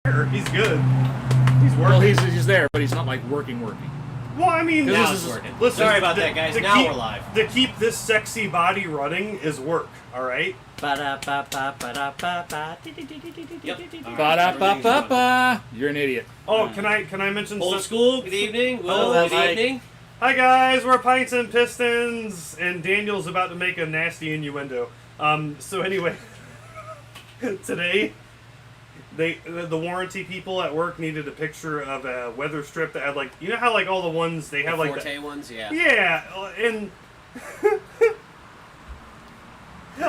He's good. He's working. Well, he's there, but he's not like working. Well, I mean, Now it's working. Listen, sorry about that, guys. Now we're live. To keep this sexy body running is work. All right. Ba-da-ba-ba-ba. You're an idiot. Oh, can I mention Old some... school? Good evening. Will, good evening. Hi guys, we're Pints and Pistons, and Daniel's about to make a nasty innuendo. So anyway, today, the warranty people at work needed a picture of a weather strip that had like, you know how like all the ones they have The like Forte ones, yeah. Yeah, and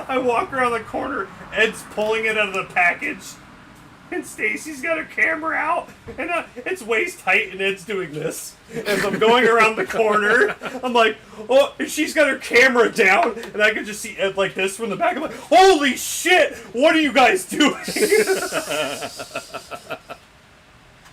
I walk around the corner, Ed's pulling it out of the package, and Stacy's got her camera out, and it's waist height, and Ed's doing this. As I'm going around the corner, I'm like, oh, and she's got her camera down, and I can just see Ed like this from the back. I'm like, holy shit, what are you guys doing?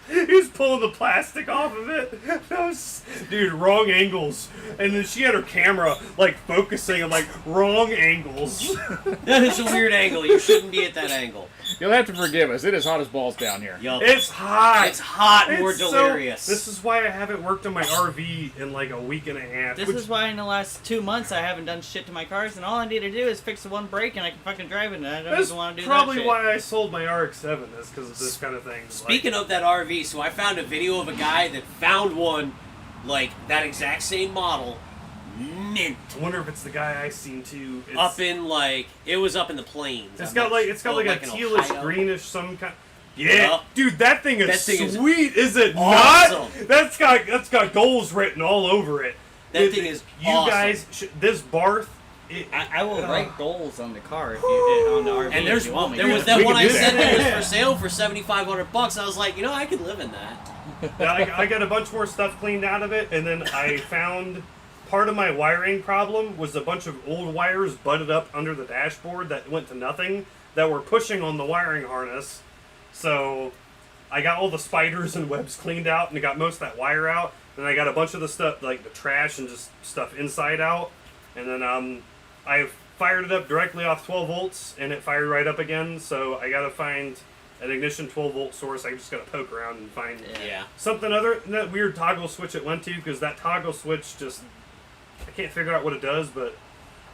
He was pulling the plastic off of it. Dude, wrong angles. And then she had her camera, like, focusing on, like, wrong angles. That is a weird angle. You shouldn't be at that angle. You'll have to forgive us. It is hot as balls down here. Yup. It's hot. It's hot and we're It's delirious. this is why I haven't worked on my RV in, like, a week and a half. This is why in the last 2 months I haven't done shit to my cars, and all I need to do is fix the one brake and I can fucking drive it, and I don't even want to do that probably shit. why I sold my RX-7 is because of this kind of thing. Speaking of that RV, so I found a video of a guy that found one, like, that exact same model, mint. I wonder if it's the guy I seen too. It's, Up in, like, it was up in the plains. It's got like a in tealish, Ohio. greenish some kind. Yeah, Yup. dude, that thing is That thing is sweet, is it awesome. not? That's got goals written all over it. That thing is You awesome. guys, this Barth. I will write goals on the car if you on the RV. And if you want me there to. was that We one could I do said that. that was for sale for $7,500. I was like, I could live in that. I got a bunch more stuff cleaned out of it, and then I found part of my wiring problem was a bunch of old wires butted up under the dashboard that went to nothing that were pushing on the wiring harness. So I got all the spiders and webs cleaned out, and I got most of that wire out. Then I got a bunch of the stuff, like the trash and just stuff inside out. And then I fired it up directly off 12 volts, and it fired right up again. So I got to find an ignition 12-volt source. I just got to poke around and find something other than that weird toggle switch it went to, because that toggle switch just, I can't figure out what it does, but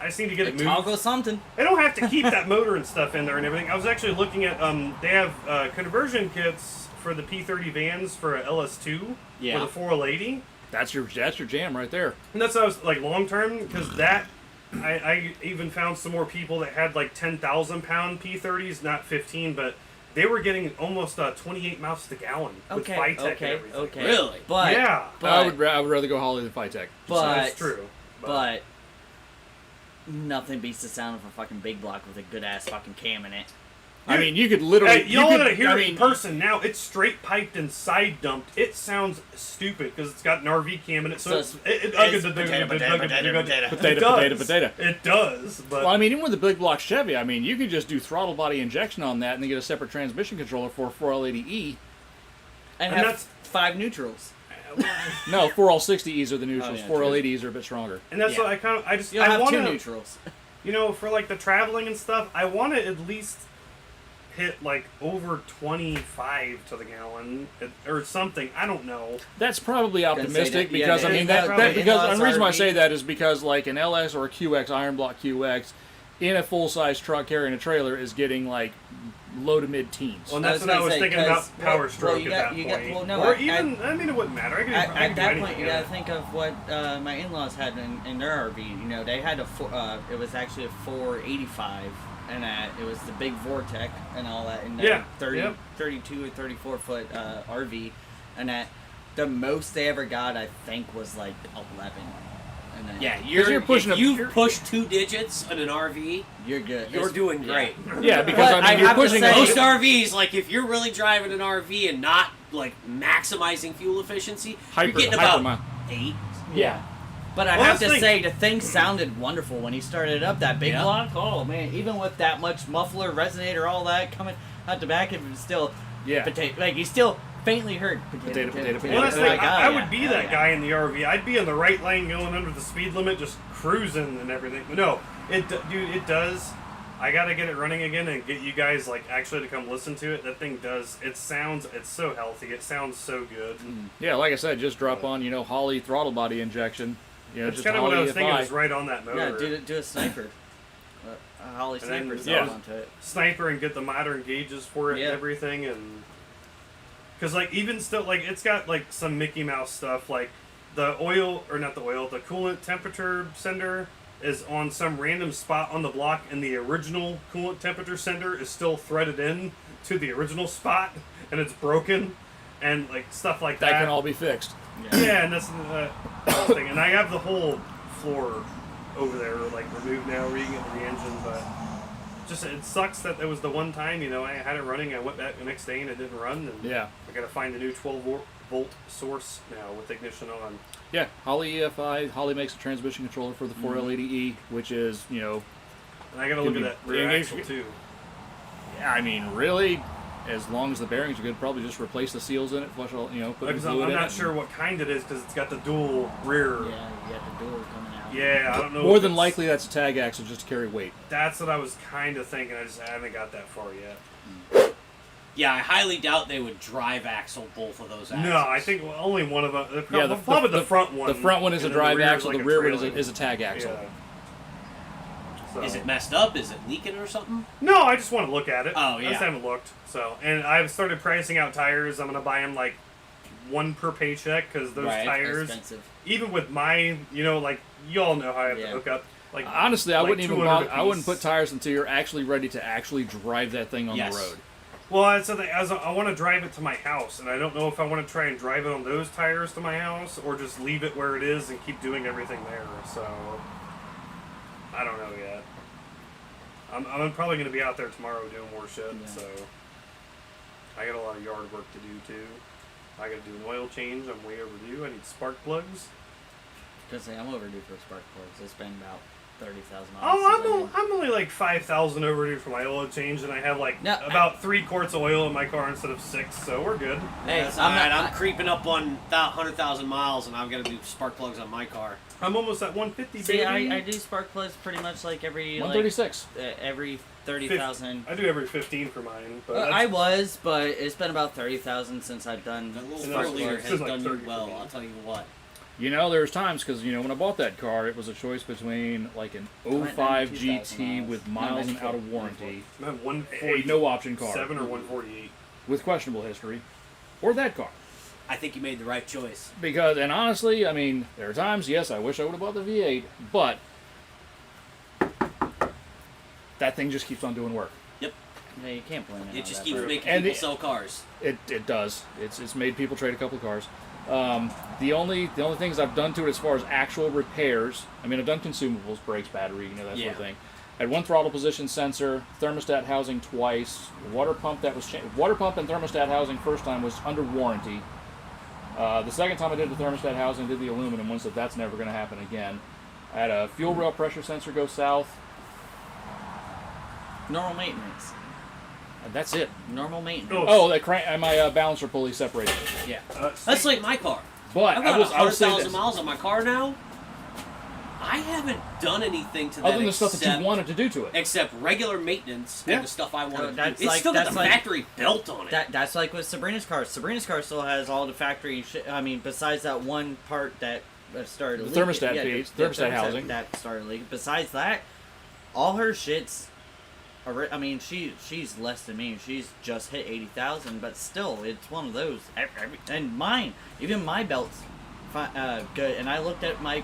I just need to get it moved. Toggle something. I don't have to keep that motor and stuff in there and everything. I was actually looking at, they have conversion kits for the P30 vans for a LS2 with a 480. That's your jam right there. And that's what I was, like, long-term, because that, I even found some more people that had, like, 10,000-pound P30s, not 15, but they were getting almost 28 miles to gallon with Phytech and everything. Okay. Really? But, Yeah. I would rather go Holly than Phytech. That's true. But nothing beats the sound of a fucking big block with a good ass fucking cam in it. I mean, you could literally. Hey, y'all could, gotta hear I it mean, in person now. It's straight piped and side dumped. It sounds stupid because it's got an RV cam in it. So it Potato. It does. But Well, I mean, even with the big block Chevy, I mean, you could just do throttle body injection on that and then get a separate transmission controller for a 4L80E. And And have that's- 5 neutrals. No, 4L60Es are the neutrals. yeah, 4L80Es are a bit stronger. and that's what I just You'll I have want 2 to, neutrals. you know, for like the traveling and stuff. I want to at least hit like over 25 to the gallon or something. I don't know. That's probably optimistic that, yeah, because I that- mean that that probably because in-laws the reason why I RV. say that is because like an LS or a QX Iron Block QX in a full size truck carrying a trailer is getting like low to mid teens. Well, and that's what I was thinking about Power Stroke at that point. Or even, I mean, it wouldn't matter. I could At do that anything. point, you gotta think of what my in-laws had in their RV. You know, they had it was actually a 485, and it was the big Vortec and all that, and 32 or 34 foot RV, and the most they ever got, I think, was like 11. And then, Yeah, you're pushing if you've pushed 2 digits in an RV, you're good. you're doing great. Yeah, because But I mean you're have to pushing. say- Most RVs, like if you're really driving an RV and not like maximizing fuel efficiency, you're getting about 8. Yeah. But I Well, have that's to the say, the thing sounded wonderful when he started up that big Yeah. block. Oh man, even with that much muffler, resonator, all that coming out the back, it was still potato. Like you still faintly heard potato. Well, that's the thing. Like, I oh, would be hell that yeah. guy in the RV. I'd be in the right lane going under the speed limit, just cruising and everything. But no, dude, it does. I gotta get it running again and get you guys like actually to come listen to it. That thing does. It's so healthy. It sounds so good. Yeah, like I said, just drop on Holly throttle body injection. That's just kind of what I was Holly thinking. EFI. Was right on that motor. Yeah, do a sniper. A Holly And then, sniper yeah. onto it. Sniper and get the modern gauges for it Yeah. and everything, and because like even still like it's got like some Mickey Mouse stuff like the coolant temperature sender is on some random spot on the block, and the original coolant temperature sender is still threaded in to the original spot, and it's broken, and like stuff like that. That can all be fixed. Yeah, and that's the whole thing. And I have the whole floor over there like removed now, reading it in the engine, but just it sucks that it was the one time I had it running. I went back the next day and it didn't run, and Yeah. I got to find a new 12-volt source now with ignition on. Yeah, Holly EFI. Holly makes a transmission controller for the 4L80E, which is, And I got to look at that rear axle too. I mean, really, as long as the bearings are good, probably just replace the seals in it, flush all, put Because fluid I'm in not it. sure what kind it is because it's got the dual rear. Yeah, you got the door coming out. Yeah, I don't know. More if than it's- likely, that's a tag axle just to carry weight. That's what I was kind of thinking. I haven't got that far yet. Yeah, I highly doubt they would drive axle both of those axles. No, I think only one of them. Yeah, Probably the front one. The front one is a and then the drive rear axle. like The a rear one trailing. is a tag axle. Yeah. So. Is it messed up? Is it leaking or something? No, I just want to look at it. Oh, I yeah. just haven't looked. So, and I've started pricing out tires. I'm gonna buy them like one per paycheck because those Right, tires, Expensive. even with my, like y'all know how I have to Yeah. hook up. Like Honestly, I like wouldn't even 200 bother. I wouldn't apiece. put tires until you're actually ready to actually drive that thing on Yes. the road. Well, I said that I want to drive it to my house, and I don't know if I want to try and drive it on those tires to my house or just leave it where it is and keep doing everything there. So I don't know yet. I'm probably going to be out there tomorrow doing more shit. Yeah. So I got a lot of yard work to do too. I got to do an oil change. I'm way overdue. I need spark plugs. Just say I'm overdue for spark plugs. It's been about 30,000 miles. Oh, I'm only like 5,000 overdue for my oil change, and I have like No, about 3 quarts of oil in my car instead of 6, so we're good. Hey, That's I'm alright. not- I'm creeping up on 100,000 miles, and I'm gonna do spark plugs on my car. I'm almost at 150. See, baby. I do spark plugs pretty much like every 136. every 30,000. I do every 15 for mine, but I was, but it's been about 30,000 since I've done That little Spark 4 liter plugs. has Like done you 30 well. for me. I'll tell you what. There's times because when I bought that car, it was a choice between like an 05 GT miles. with No, miles and 94. out of warranty, I have a 147 no option car or 148. with questionable history, or that car. I think you made the right choice. Because, and honestly, I mean, there are times, yes, I wish I would have bought the V8, but that thing just keeps on doing work. Yep. Yeah, you can't blame it. It on just that keeps part. making And people the- sell cars. It does. It's made people trade a couple of cars. The only things I've done to it as far as actual repairs, I mean, I've done consumables, brakes, battery, that sort Yeah. of thing. I had one throttle position sensor, thermostat housing twice, water pump that was water pump and thermostat housing first time was under warranty. The second time I did the thermostat housing, did the aluminum one, so that's never going to happen again. I had a fuel rail pressure sensor go south, Normal maintenance. and that's it. Normal maintenance. Oh, that crank and my balancer pulley separated. Yeah. That's like my car. But I've got I will say 100,000 this. miles on my car now. I haven't done anything to that Other than the stuff that you wanted to do to it. except regular maintenance Yeah. and the stuff I wanted to do. that's It's like- still got that's the like- factory belt on it. That's like with Sabrina's car. Sabrina's car still has all the factory shit. I mean, besides that one part that started The leaking. thermostat Yeah, piece, the thermostat housing. that started leaking. Besides that, all her shits. I mean, she's less than me. She's just hit 80,000, but still, it's one of those. And mine, even my belts, good. And I looked at my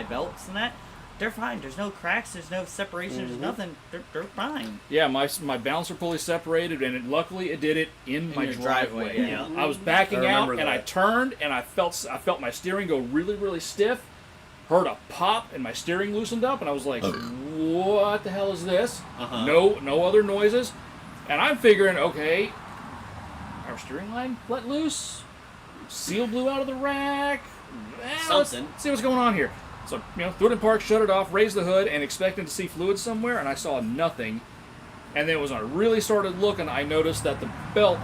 belts and that. They're fine. There's no cracks. There's no separation. There's nothing. They're fine. Yeah, my balancer pulley separated, and luckily it did it in my your driveway. driveway, yeah. I was backing I out, remember and I that. turned, and I felt my steering go really, really stiff. Heard a pop, and my steering loosened up, and I was like, "What the hell is this?" Uh-huh. No other noises, and I'm figuring, okay, our steering line let loose, seal blew out of the rack. Let's Something. see what's going on here. So, threw it in park, shut it off, raised the hood, and expecting to see fluid somewhere, and I saw nothing. And then it was when I really started looking, I noticed that the belt,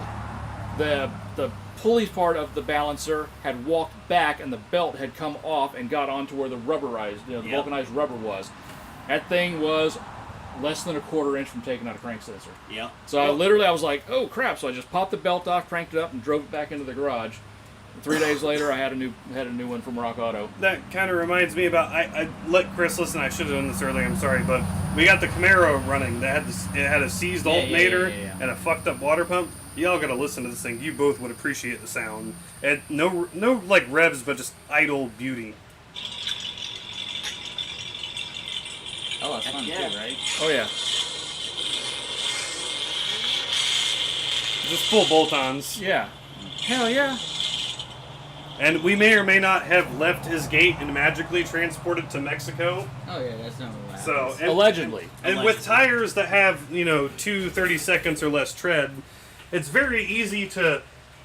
the pulley part of the balancer had walked back, and the belt had come off and got onto where the rubberized, the Yep. vulcanized rubber was. That thing was less than a quarter-inch from taking out a crank sensor. Yeah. So I was like, oh crap! So I just popped the belt off, cranked it up, and drove it back into the garage. 3 days later, I had a new one from Rock Auto. That kind of reminds me about I let Chris listen. I should have done this earlier. I'm sorry, but we got the Camaro running. That it had a seized alternator and a fucked up water pump. Y'all gotta listen to this thing. You both would appreciate the sound. And no like revs, but just idle beauty. Oh, that's fun Yeah. too, right? Oh yeah. Just full bolt-ons. Yeah. Hell yeah. And we may or may not have left his gate and magically transported to Mexico. Oh yeah, that's not what So happens. Allegedly. And with tires that have, 30 seconds or less tread, it's very easy to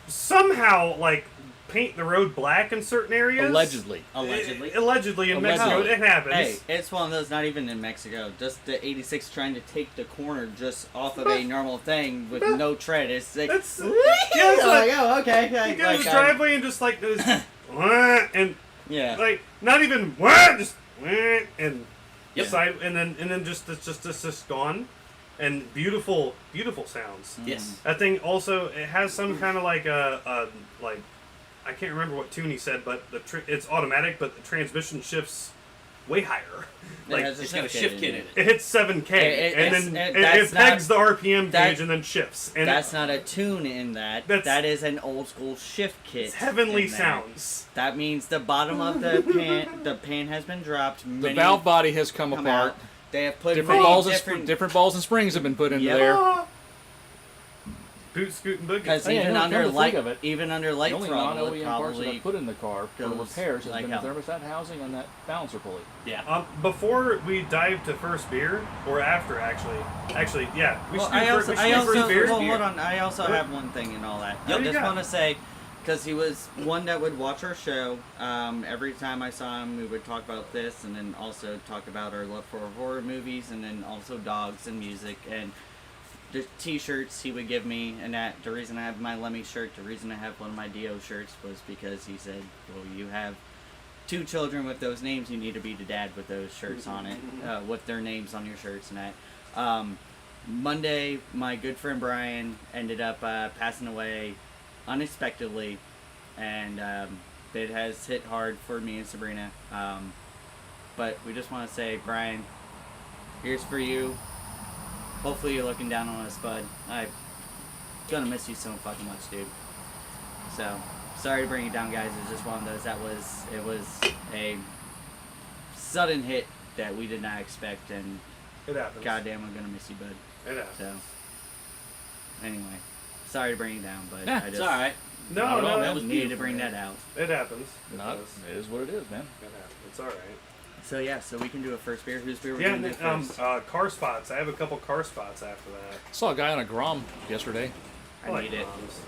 somehow, like, paint the road black in certain areas. Allegedly. Allegedly in Mexico, it happens. Hey, it's one of those, not even in Mexico. Just the 86 trying to take the corner just off of a normal thing with no tread. It's like, That's, it's like, oh, okay. you go to his driveway and just like this, and yeah. like not even just and side, and then just it's just gone, and beautiful sounds. Yes. That thing also it has some kind of like a like I can't remember what tune he said, but it's automatic, but the transmission shifts way higher. Like It's got a shift kit in it. it hits 7K, and then it that's pegs the not- RPM that- gauge and then shifts. And That's not a tune in that. That is an old school shift kit. it's heavenly in there. sounds. That means the bottom of the pan has been dropped. The valve body has come apart. out. They have put Different balls and springs have been put into Yep. there. Boot, scoot, and boogie. Because Oh, yeah, even no, under come to think light, of it, even under The light only throttle, it non-OEM parts that I probably put in the car for goes repairs has like been the hell. thermostat housing and that balancer pulley. Yeah. Before we dive to first beer, or after actually, yeah, we Well, should do first beer. well, hold on. I also have one thing and all that. What I do you just got? want to say, because he was one that would watch our show. Every time I saw him, we would talk about this, and then also talk about our love for horror movies, and then also dogs and music and the T-shirts he would give me. And that the reason I have my Lemmy shirt, the reason I have one of my Dio shirts was because he said, "Well, you have 2 children with those names. You need to be the dad with those shirts on it, with their names on your shirts and that." Monday, my good friend Brian ended up passing away unexpectedly, and it has hit hard for me and Sabrina. But we just want to say, Brian, here's for you. Hopefully you're looking down on us, bud. I'm gonna miss you so fucking much, dude. So, sorry to bring you down, guys. It's just one of those it was a sudden hit that we did not expect, and It happens. goddamn, I'm gonna miss you, bud. It happens. So, anyway, sorry to bring you down, but Yeah, I It's just all right. No, Not at all, no, man. it was needed to beautiful, bring man. that out. It happens. It Not, does. it is what it is, man. It happens. It's all right. So yeah, so we can do a first beer. Whose beer we're Yeah, gonna and do then, first? car spots. I have a couple car spots after that. Saw a guy on a Grom yesterday. I I like need it. moms.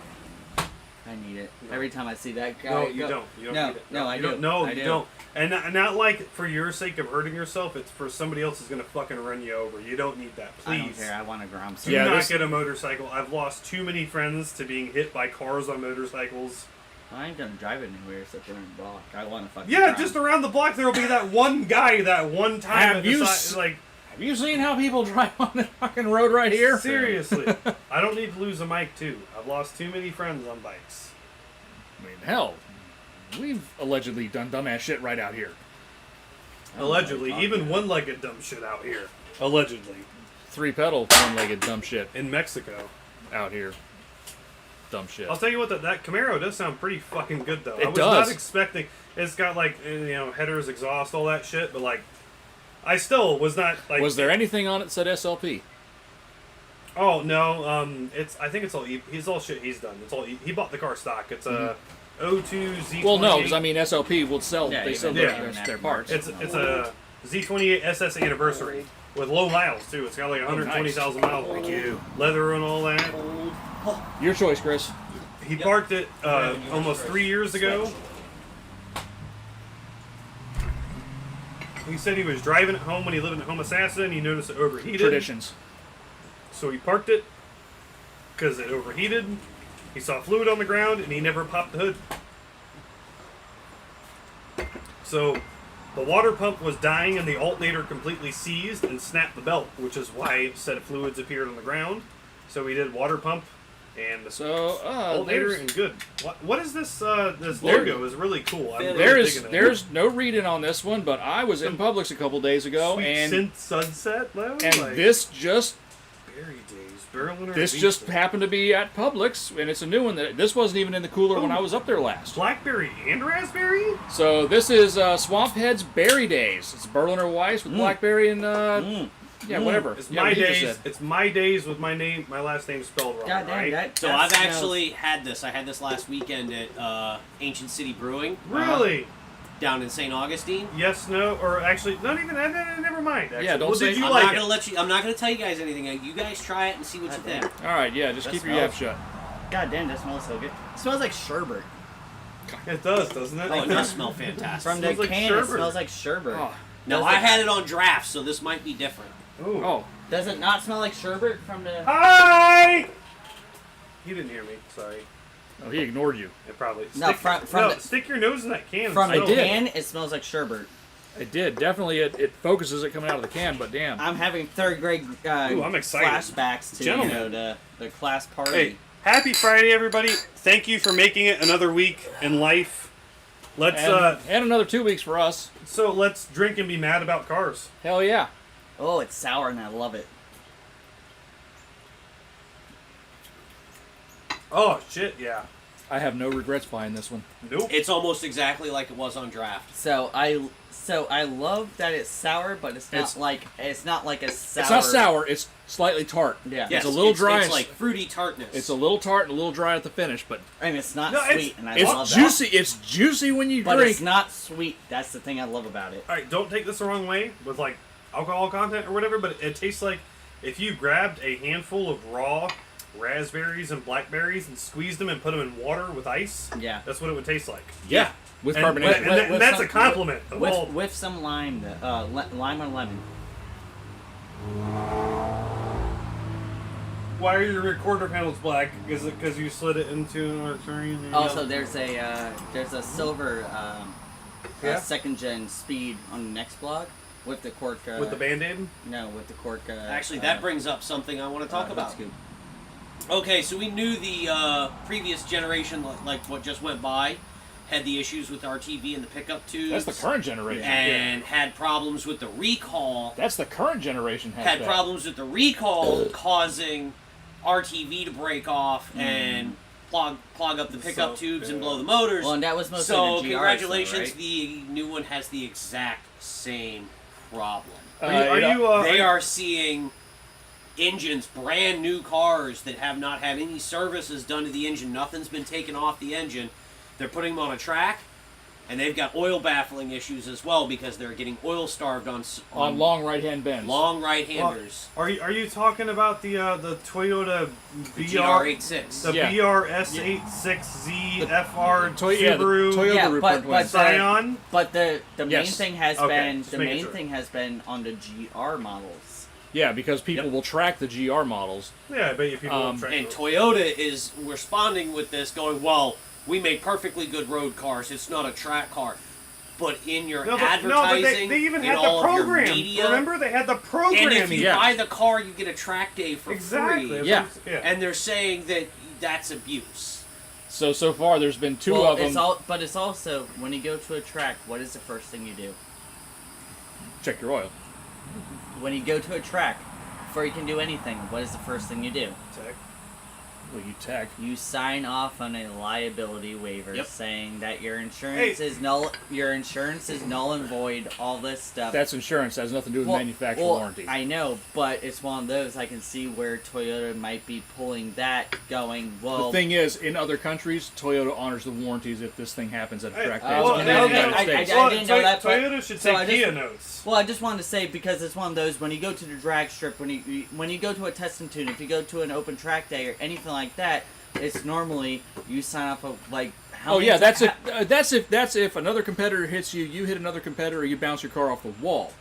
I need it. No. Every time I see that guy. No, you go- don't. You don't No, need it. no, I you do. don't. No, I you do. don't. And not like for your sake of hurting yourself. It's for somebody else is gonna fucking run you over. You don't need that. Please. I don't care. I want a Grom. Do Yeah, not this- get a motorcycle. I've lost too many friends to being hit by cars on motorcycles. I ain't gonna drive it anywhere except around the block. I want a fucking. Yeah, Grom. just around the block there will be that one guy that one time. Have at you the s- like Have you seen how people drive on the fucking road right here? seriously? I don't need to lose a mic too. I've lost too many friends on bikes. I mean, hell, we've allegedly done dumbass shit right out here. Allegedly, even one-legged dumb shit out here. Allegedly, 3-pedal, one-legged dumb shit in Mexico. out here. Dumb shit. I'll tell you what, that Camaro does sound pretty fucking good though. It I was does. not expecting. It's got like headers, exhaust, all that shit, but like, I still was not like. Was there anything on it that said SLP? Oh no, I think it's all he's all shit he's done. It's all he bought the car stock. It's a O2 Z28. Well, no, because I mean SLP will sell. Yeah, they even sell though their, they're their aftermarket. parts. It's a Z28 SS anniversary with low miles too. It's got like 120,000 miles. Thank you. Leather and all that. Your choice, Chris. He parked it almost 3 years ago. He said he was driving it home when he lived in Home Assassin. He noticed it overheated. Traditions. So he parked it because it overheated. He saw fluid on the ground and he never popped the hood. So The water pump was dying and the alternator completely seized and snapped the belt, which is why set fluids appeared on the ground. So we did water pump and So alternator and good. What is this? This logo is really cool. I'm really there's digging it. there's no reading on this one, but I was in Publix a couple days ago, Sweet and synth sunset though. this just berry days. Berliner this Beach just Days. happened to be at Publix, and it's a new one. That this wasn't even in the cooler when Ooh. I was up there last. Blackberry and raspberry. So this is Swamp Head's Berry Days. It's Berliner Weiss with blackberry and whatever. It's Yeah, my what he just days. said. It's my days with my last name spelled wrong. God damn, right? that. So that I've smells- actually had this. I had this last weekend at Ancient City Brewing Really? down in St. Augustine. Yes, no, or actually, not even. Never mind. Actually. Yeah, don't well, say- did you I'm like not it? gonna let you. I'm not gonna tell you guys anything. You guys try it and see what you think. All right, yeah, just That keep your yap smells- shut. God damn, that smells so good. It smells like sherbet. It does, doesn't it? Oh, it does smell fantastic. From the Smells like can, sherbet. it smells like sherbet. Oh. No, Does I it- had it on draft, so this might be different. Ooh. Oh, Does it not smell like sherbet from the? Hi. You didn't hear me. Sorry. oh, he ignored you. It probably. No, from the- stick your nose in that can. From and the smell it. did. can, it smells like sherbet. It did definitely. It focuses it coming out of the can, but damn. I'm having third grade Ooh, I'm excited. flashbacks to Gentlemen. the class party. Hey, happy Friday, everybody! Thank you for making it another week in life. Let's and another 2 weeks for us. so let's drink and be mad about cars. Hell yeah. Oh, it's sour and I love it. Oh shit, yeah. I have no regrets buying this one. Nope. It's almost exactly like it was on draft. So I love that it's sour, but it's not like a sour. It's not sour. It's slightly tart. Yeah. It's a little dry It's and like fruity tartness. It's a little tart and a little dry at the finish, but And it's not No, it's- sweet, and I it's love juicy. It's juicy when you that. But drink. it's not sweet. That's the thing I love about it. All right, don't take this the wrong way with like alcohol content or whatever, but it tastes like if you grabbed a handful of raw raspberries and blackberries and squeezed them and put them in water with ice. Yeah. That's what it would taste like. Yeah, with And, carbonation. and that- with that's some- a compliment. Well, With some lime, lime and lemon. why are your recorder panels black? Is it because you slid it into an artery? Also, there's a silver Yeah? second gen speed on the next blog with the cork. With the Band-Aid? No, with the cork. Actually, that brings up something I want to talk about. Scoop. Okay, so we knew the previous generation, like what just went by, had the issues with RTV and the pickup tubes. That's the current generation. And had problems with the recall. That's the current generation has Had that. problems with the recall causing RTV to break off and plug up the pickup So, tubes and yeah. blow the motors. Well, and that was mostly so the GRs, congratulations, though, right? the new one has the exact same problem. Are you They are seeing engines, brand new cars that have not had any services done to the engine. Nothing's been taken off the engine. They're putting them on a track, and they've got oil baffling issues as well because they're getting oil starved on long right-hand bends. long right-handers. Are you talking about the Toyota The BR GR86. the Yeah. BRS86Z FR Yeah, the Subaru Toyota Yeah, report but- was- Scion? But the main Yes. thing has Okay, been just making sure. on the GR models. Yeah, because people Yep. will track the GR models. Yeah, I bet you people will track And those. Toyota is responding with this, going, well, we make perfectly good road cars. It's not a track car. But in your No, but advertising, they even in had the all of your program. media, Remember, they had the and programming. if you Yeah. buy the car, you get a track day for Exactly. free. Yeah. And they're saying that that's abuse. So far, there's been two Well, of them. but it's also when you go to a track, what is the first thing you do? Check your oil. When you go to a track, before you can do anything, what is the first thing you do? Well, you tech. You sign off on a liability waiver Yep. saying that your insurance is null. Your insurance is null and void. All this stuff. That's insurance. That has nothing to do with manufacturer warranty. I know, but it's one of those I can see where Toyota might be pulling that, going, well. The thing is, in other countries, Toyota honors the warranties if this thing happens at a track day. well, in the no, United I- States. I didn't know that, but- Toyota should so take I just- Kia notes. Well, I just wanted to say because it's one of those when you go to the drag strip, when you go to a test and tune, if you go to an open track day or anything like that, it's normally you sign up of like. How Oh many yeah, ti- that's if another competitor hits you, you hit another competitor, you bounce your car off the wall.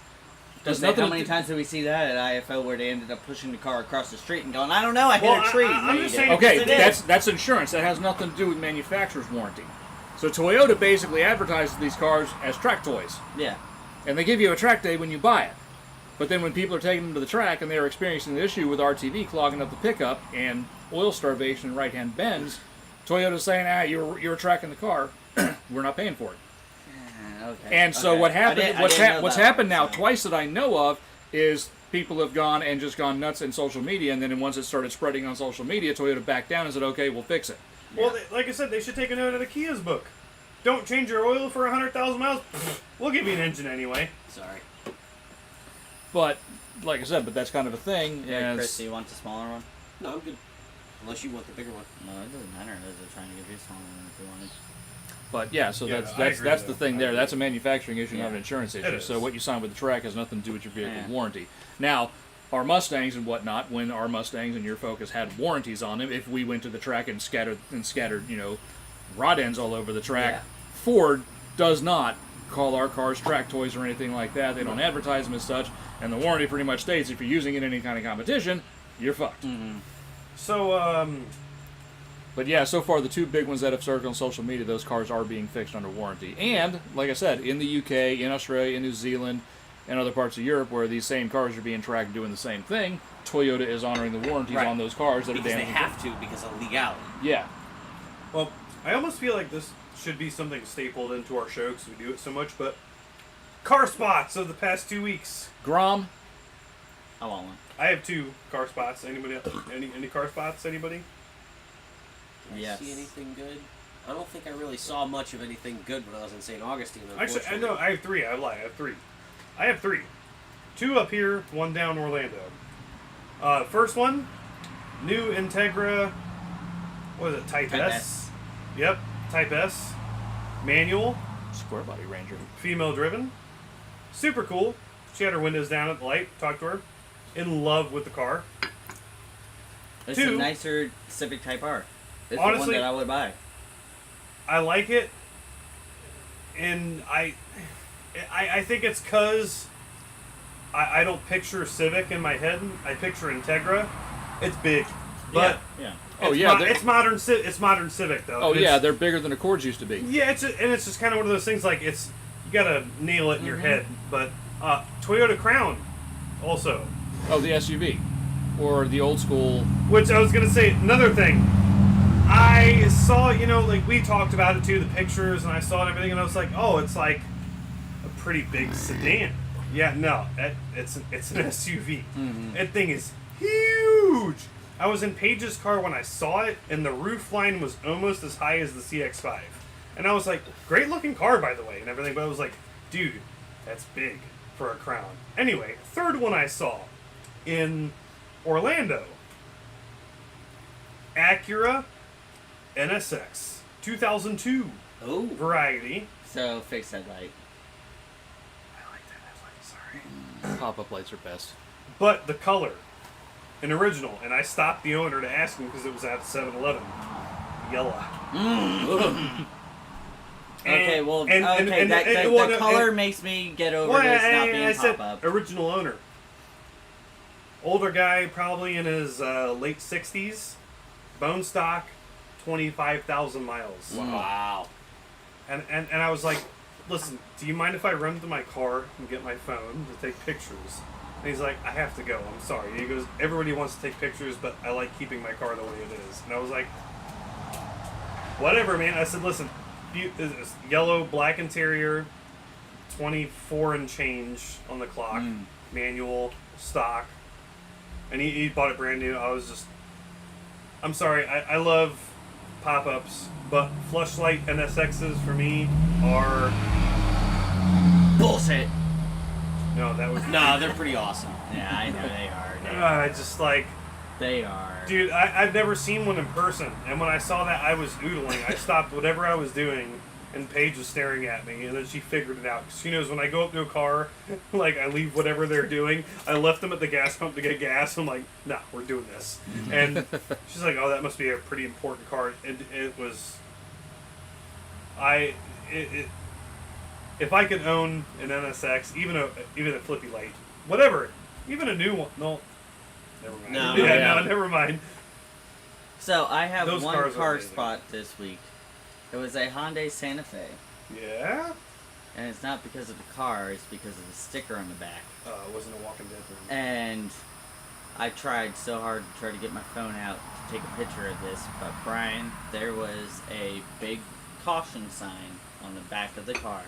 There's How nothing. many times did we see that at IFO where they ended up pushing the car across the street and going, I don't know, I hit Well, a tree. I'm No, you just didn't. saying- Okay, Yes, it that's insurance. That has nothing to do with manufacturer's warranty. So Toyota basically advertises these cars as track toys. Yeah. And they give you a track day when you buy it. But then when people are taking them to the track and they're experiencing the issue with RTV clogging up the pickup and oil starvation and right-hand bends, Toyota's saying, you're tracking the car. We're not paying for it. Okay. And so what happened? What's happened now? So. Twice that I know of is people have gone and just gone nuts in social media, and then once it started spreading on social media, Toyota backed down and said, "Okay, we'll fix it." Well, like I said, they should take a note out of Kia's book. Don't change your oil for 100,000 miles. We'll give you an engine anyway. Sorry. But like I said, that's kind of a thing. Yeah, and Chris, do you want the smaller one? No, I'm good. Unless you want the bigger one. No, it doesn't matter. They're trying to give you a smaller one if you wanted. But yeah, so Yeah, I that's agree, the though. thing I there. agree. That's a manufacturing issue, not Yeah. an insurance It issue. is. So what you sign with the track has nothing to do with your vehicle Yeah. warranty. Now, our Mustangs and whatnot, when our Mustangs and your Focus had warranties on them, if we went to the track and scattered rod ends all over the track, Yeah. Ford does not call our cars track toys or anything like that. They don't advertise them as such, and the warranty pretty much states if you're using it in any kind of competition, you're fucked. So, But yeah, so far the two big ones that have circled on social media, those cars are being fixed under warranty. And, like I said, in the UK, in Australia, in New Zealand, and other parts of Europe where these same cars are being tracked doing the same thing, Toyota is honoring the warranties Right. on those cars that Because are they damaged. have to because of legality. Yeah. well, I almost feel like this should be something stapled into our show because we do it so much, but car spots of the past 2 weeks. Grom, I want one. I have 2 car spots. Anybody else? Any car spots? Anybody? Did Yes. I see anything good? I don't think I really saw much of anything good when I was in St. Augustine. Actually, I unfortunately. know I have 3. I lie. I have 3. I have 3. 2 up here, 1 down Orlando. First one, new Integra. What is it? Type Type S. S. Yep, Type S. Manual, square body Ranger. female driven. Super cool. She had her windows down at the light. Talked to her. In love with the car. It's 2. a nicer Civic Type R. It's the Honestly- one that I would buy. I like it, and I think it's because I don't picture Civic in my head. I picture Integra. It's big, but Yeah. Oh, it's yeah, it's modern. It's modern Civic though. Oh It's- yeah, they're bigger than Accords used to be. yeah. It's just kind of one of those things. Like it's you gotta nail it in your head. But Toyota Crown also, Oh, the SUV. Or the old school. which I was gonna say another thing. I saw, like we talked about it too, the pictures, and I saw it and everything, and I was like, oh, it's like a pretty big sedan. Yeah, no, it's an SUV. That thing is huge. I was in Paige's car when I saw it, and the roof line was almost as high as the CX-5. And I was like, great looking car, by the way, and everything, but I was like, dude, that's big for a Crown. Anyway, third one I saw in Orlando. Acura NSX 2002 Oh, variety. So fix that light. I like that headlight, sorry. Pop-up lights are best. But the color, an original, and I stopped the owner to ask him because it was at 7-Eleven. Yellow. Okay, well, and the color makes me get over this not being I said pop-up. original owner. Older guy, probably in his late 60s. Bone stock, 25,000 miles. wow. And I was like, listen, do you mind if I run to my car and get my phone to take pictures? And he's like, I have to go. I'm sorry. He goes, everybody wants to take pictures, but I like keeping my car the way it is. And I was like, whatever, man. I said, listen, it's yellow, black interior, 24 and change on the clock, manual, stock. And he bought it brand new. I was just, I'm sorry. I love pop-ups, but Flushlight NSXs for me are Bullshit. no. That was No, they're pretty awesome. Yeah, I know they are. I just like, They are. dude. I've never seen one in person, and when I saw that, I was oodling. I stopped whatever I was doing, and Paige was staring at me, and then she figured it out. 'Cause she knows when I go up to a car, like I leave whatever they're doing. I left them at the gas pump to get gas. I'm like, nah, we're doing this. And she's like, oh, that must be a pretty important car. And it was. If I could own an NSX, even a flippy light, whatever, even a new one. No, never mind. No, yeah, no. no, never mind. So I have Those one cars are car amazing. spot this week. It was a Hyundai Santa Fe. Yeah. and it's not because of the car, it's because of the sticker on the back. It wasn't a Walking Dead thing. And I tried so hard to try to get my phone out to take a picture of this, but Brian, there was a big caution sign on the back of the car.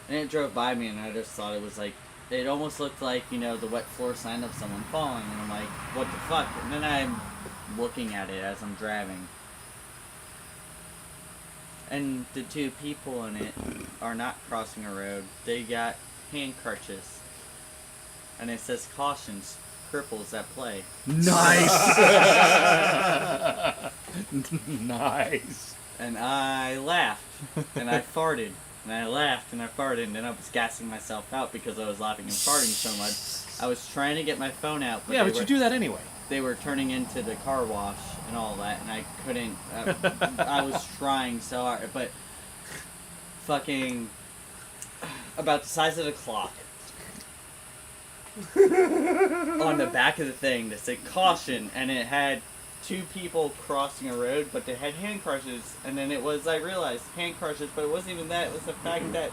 And it drove by me, and I just thought it was like, it almost looked like, the wet floor sign of someone falling, and I'm like, what the fuck? And then I'm looking at it as I'm driving. And the two people in it are not crossing a road. They got hand crutches. And it says cautions, cripples at play. Nice. Nice. And I laughed. And I farted. And I laughed and I farted. And then I was gassing myself out because I was laughing and farting so much. I was trying to get my phone out. Yeah, but you do that anyway. They were turning into the car wash and all that, and I couldn't. I was trying so hard, but fucking about the size of the clock on the back of the thing that said caution, and it had two people crossing a road, but they had hand crutches, and then I realized hand crutches, but it wasn't even that. It was the fact that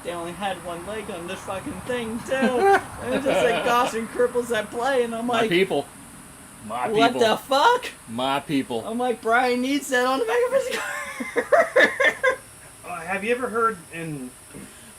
they only had one leg on this fucking thing too, and it just said caution, cripples at play, and I'm like, My people. what the fuck? My people. I'm like, Brian needs that on the back of his car. Have you ever heard in...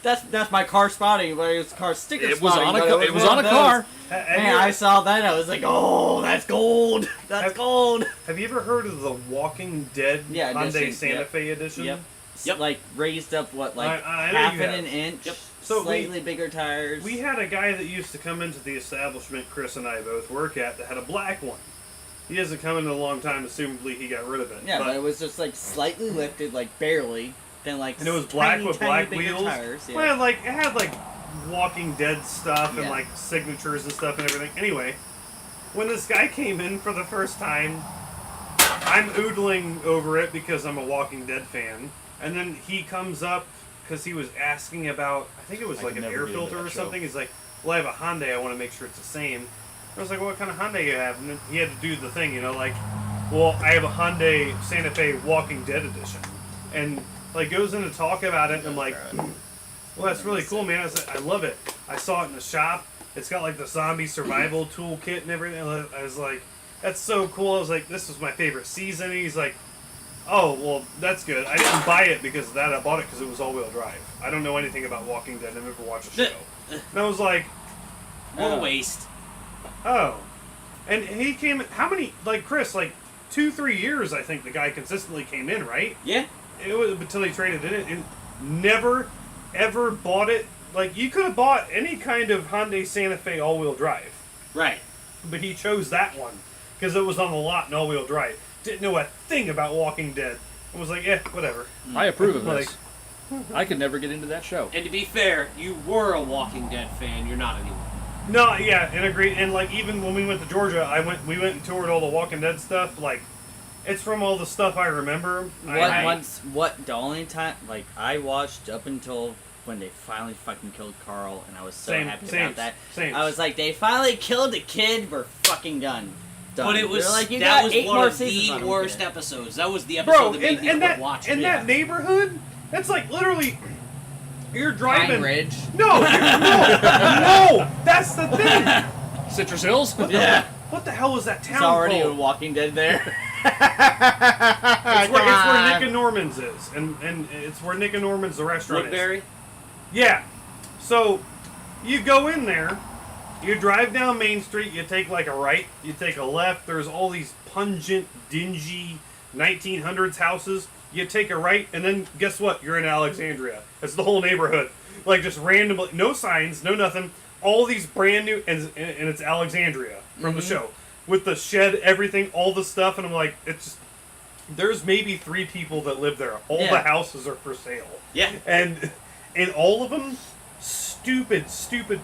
That's my car spotting, but it was car sticker It was spotting. on a, it was on a those. car. Man, I saw that. I was like, oh, that's gold. That's gold. Have you ever heard of the Walking Dead Yeah, Hyundai edition, Santa yep. Fe edition? Yep. Yep. Like raised up what, like I know half you an have. inch. Yep. So slightly bigger tires. We had a guy that used to come into the establishment Chris and I both work at that had a black one. He hasn't come in a long time, assumably he got rid of it. Yeah, but it was just like slightly lifted, like barely. Then like and it was black tiny, with tiny black bigger wheels. tires. Yeah. Well, like it had like Walking Dead stuff and Yeah. like signatures and stuff and everything. Anyway, when this guy came in for the first time, I'm oodling over it because I'm a Walking Dead fan. And then he comes up because he was asking about, I think it was I like could an never air get into filter that or show. something. He's like, well, I have a Hyundai. I want to make sure it's the same. I was like, what kind of Hyundai you have? And then he had to do the thing, like, well, I have a Hyundai Santa Fe Walking Dead edition. And, like, goes in to talk about it, and I'm like, well, that's really cool, man. I was like, I love it. I saw it in the shop. It's got, like, the zombie survival toolkit and everything. I was like, that's so cool. I was like, this was my favorite season. And he's like, oh, well, that's good. I didn't buy it because of that. I bought it because it was all-wheel drive. I don't know anything about Walking Dead. I've never watched the show. And I was like, What a waste. oh. And he came, how many, like, Chris, like, 2-3 years, I think the guy consistently came in, right? Yeah. It was until he traded in it and never, ever bought it. Like, you could have bought any kind of Hyundai Santa Fe all-wheel drive. Right. But he chose that one because it was on the lot and all-wheel drive. Didn't know a thing about Walking Dead. I was like, whatever. I approve of Like- this. I could never get into that show. And to be fair, you were a Walking Dead fan. You're not anymore. No, yeah, and agree. And like even when we went to Georgia, we went and toured all the Walking Dead stuff. Like, it's from all the stuff I remember. The only time, like, I watched up until when they finally fucking killed Carl, and I was so happy about that. I was like, they finally killed the kid, we're fucking done. But it was They're like, you that got was 8 one more of seasons. I the don't worst care. episodes. That was the episode Bro, that made in people watch it. that neighborhood, that's like literally, you're driving. Pine Ridge. No, no, that's the thing. Citrus Hills? Yeah. What the hell was that town It's already a called? Walking Dead there. It's where Nick and Norman's is, and it's where Nick and Norman's the restaurant is. Woodbury? Yeah. So, you go in there, you drive down Main Street, you take like a right, you take a left, there's all these pungent, dingy 1900s houses. You take a right, and then guess what? You're in Alexandria. It's the whole neighborhood. Like, just randomly, no signs, no nothing. All these brand new, and it's Alexandria from the show. With the shed, everything, all the stuff, and I'm like, it's just, there's maybe 3 people that live there. All the houses are for sale. Yeah. And all of them, stupid.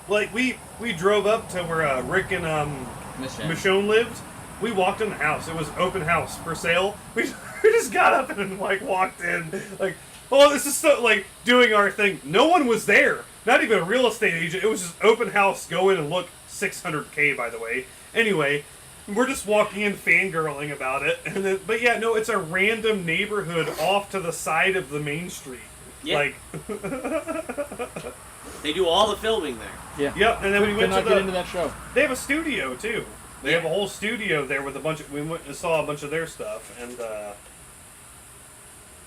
Like, we drove up to where Rick and Michonne lived. We walked in the house. It was open house for sale. We just got up and like walked in. Like, oh, this is so, like, doing our thing. No one was there. Not even a real estate agent. It was just open house. Go in and look. $600K, by the way. Anyway, we're just walking in fangirling about it. And then, but yeah, no, it's a random neighborhood off to the side of the main street. Yeah. Like, They do all the filming there. Yeah. yep. And then we Could went to not get into that show. They have a studio too. They Yeah. have a whole studio there with a bunch of. We went and saw a bunch of their stuff, and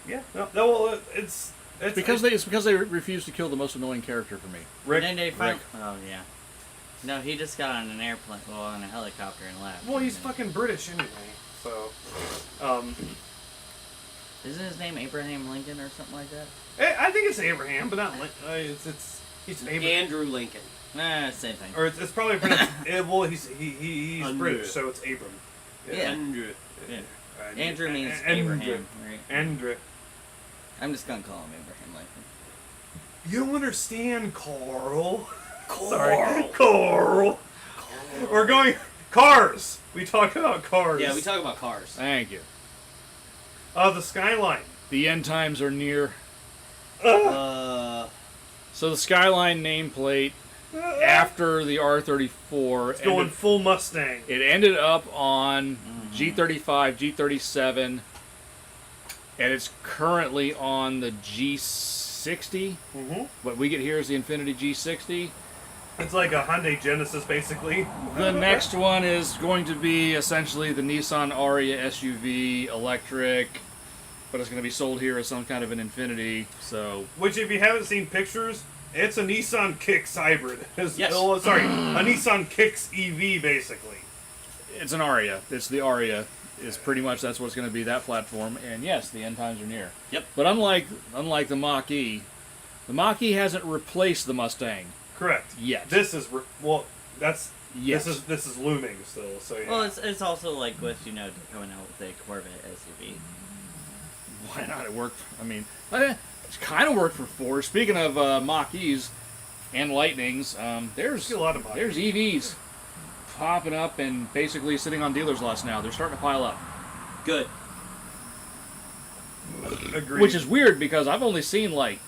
yeah, no, it's Because they refused to kill the most annoying character for me. Rick. And then they found. Rick. Oh yeah. No, he just got on an airplane, well, on a helicopter and left. Well, he's And then- fucking British anyway, so. Isn't his name Abraham Lincoln or something like that? I think it's Abraham, but not. He's Abraham. Andrew Lincoln. Nah, same thing. Or it's probably pronounced. Well, he's Andrew. British, so it's Abram. Yeah. Andrew. Yeah. Andrew. Andrew means Andrew. Abraham, right? Andrew. I'm just gonna call him Abraham Lincoln. You don't understand, Carl. Sorry, Carl. We're going cars. We talk about cars. Yeah, we talk about cars. Thank you. The Skyline. The end times are near. Uh, So the Skyline nameplate after the R34 It's going full Mustang. it ended up on G35, G37, and it's currently on the G60. Mm-hmm. What we get here is the Infiniti G60. It's like a Hyundai Genesis, basically. The next one is going to be essentially the Nissan Ariya SUV electric, but it's going to be sold here as some kind of an Infiniti. So Which, if you haven't seen pictures, it's a Nissan Kicks hybrid. Yes. Oh, sorry, a Nissan Kicks EV, basically. it's an Ariya. It's the Ariya. It's pretty much that's what's going to be that platform. And yes, the end times are near. Yep. But unlike the Mach-E, the Mach-E hasn't replaced the Mustang Correct. yet. This is that's Yes. this is looming still. So yeah. Well, it's also like with they're coming out with a Corvette SUV. Why not? It worked. I mean, it's kind of worked for Ford. Speaking of Mach-E's and Lightnings, there's See a lot of Mach-Es. there's EVs popping up and basically sitting on dealers' lots now. They're starting to pile up, good. Agreed. which is weird because I've only seen like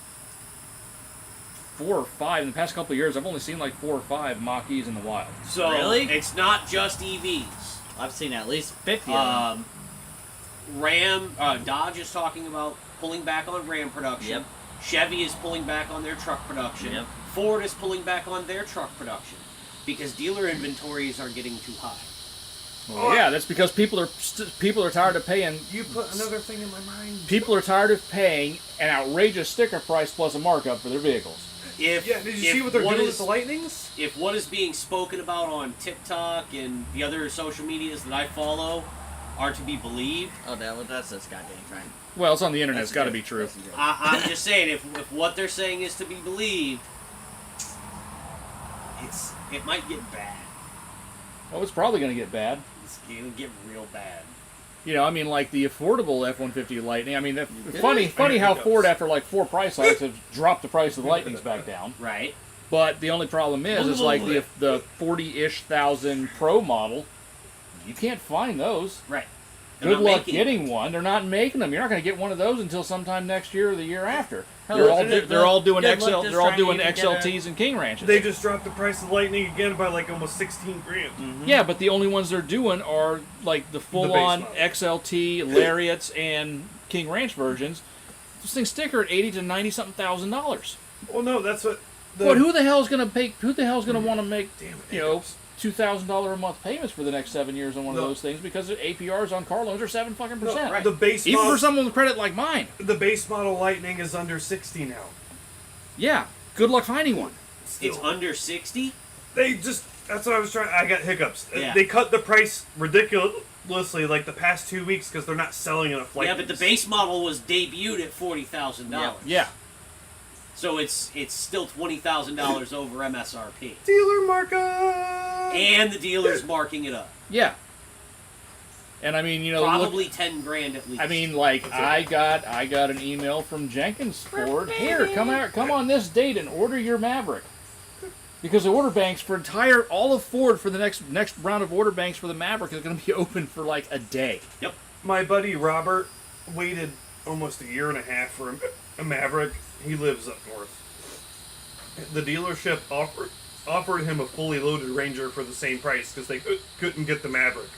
4 or 5 in the past couple of years. I've only seen like 4 or 5 Mach-E's in the wild. So Really? it's not just EVs. I've seen at least 50 of them. Dodge is talking about pulling back on Ram production. Yep. Chevy is pulling back on their truck production. Yep. Ford is pulling back on their truck production because dealer inventories are getting too high. Well, yeah, that's because people are tired of paying. you put another thing in my mind. People are tired of paying an outrageous sticker price plus a markup for their vehicles. If Yeah, did you if see what they're what doing is- with the Lightnings? If what is being spoken about on TikTok and the other social medias that I follow are to be believed, Oh, that's this goddamn train. Well, it's on the internet. It's got to That's be good. true. That's good. I'm just saying if what they're saying is to be believed, it might get bad. Well, it's probably going to get bad. It's going to get real bad. You know, I mean, like the affordable F-150 Lightning. I mean, did funny I how think Ford, that's- after like 4 price hikes, have dropped the price of the Lightnings back down. Right? But the only problem is like the 40-ish thousand Pro model, you can't find those. Right. They're Good not luck making getting one. They're not making them. You're not going to get one of those until sometime next year or the year after. Hell, They're all good they're all doing luck XL. just They're all trying to doing even get XLTs and King Ranches. They just dropped the price of the Lightning again by like almost 16 grand. Yeah, but the only ones they're doing are like the full-on model. XLT, Lariats, and King Ranch versions. Those things sticker at $80,000 to $90-something thousand. Well, no, that's what. But who the hell is going to pay? Who the hell is going to want to make Damn it, $2,000 a month payments for the next 7 years on one of No. those things because the APRs on car loans are 7%. No, right. the base Even model, for someone with credit like mine. the base model Lightning is under 60 now. Yeah. Good luck finding one. It's under 60? They just. That's what I was trying. I got hiccups. Yeah. They cut the price ridiculously like the past 2 weeks because they're not selling enough Yeah, Lightnings. but the base model was debuted at $40,000. Yeah. So it's still $20,000 over MSRP. Dealer markup. And the dealer's marking it up. Yeah. And I mean, look, Probably 10 grand at least. I mean, like I got an email from Jenkins Ford. Here, come on this date and order your Maverick. Because the order banks for all of Ford for the next round of order banks for the Maverick is going to be open for like a day. Yep. My buddy Robert waited almost a year and a half for a Maverick. He lives up north. The dealership offered him a fully loaded Ranger for the same price because they couldn't get the Maverick,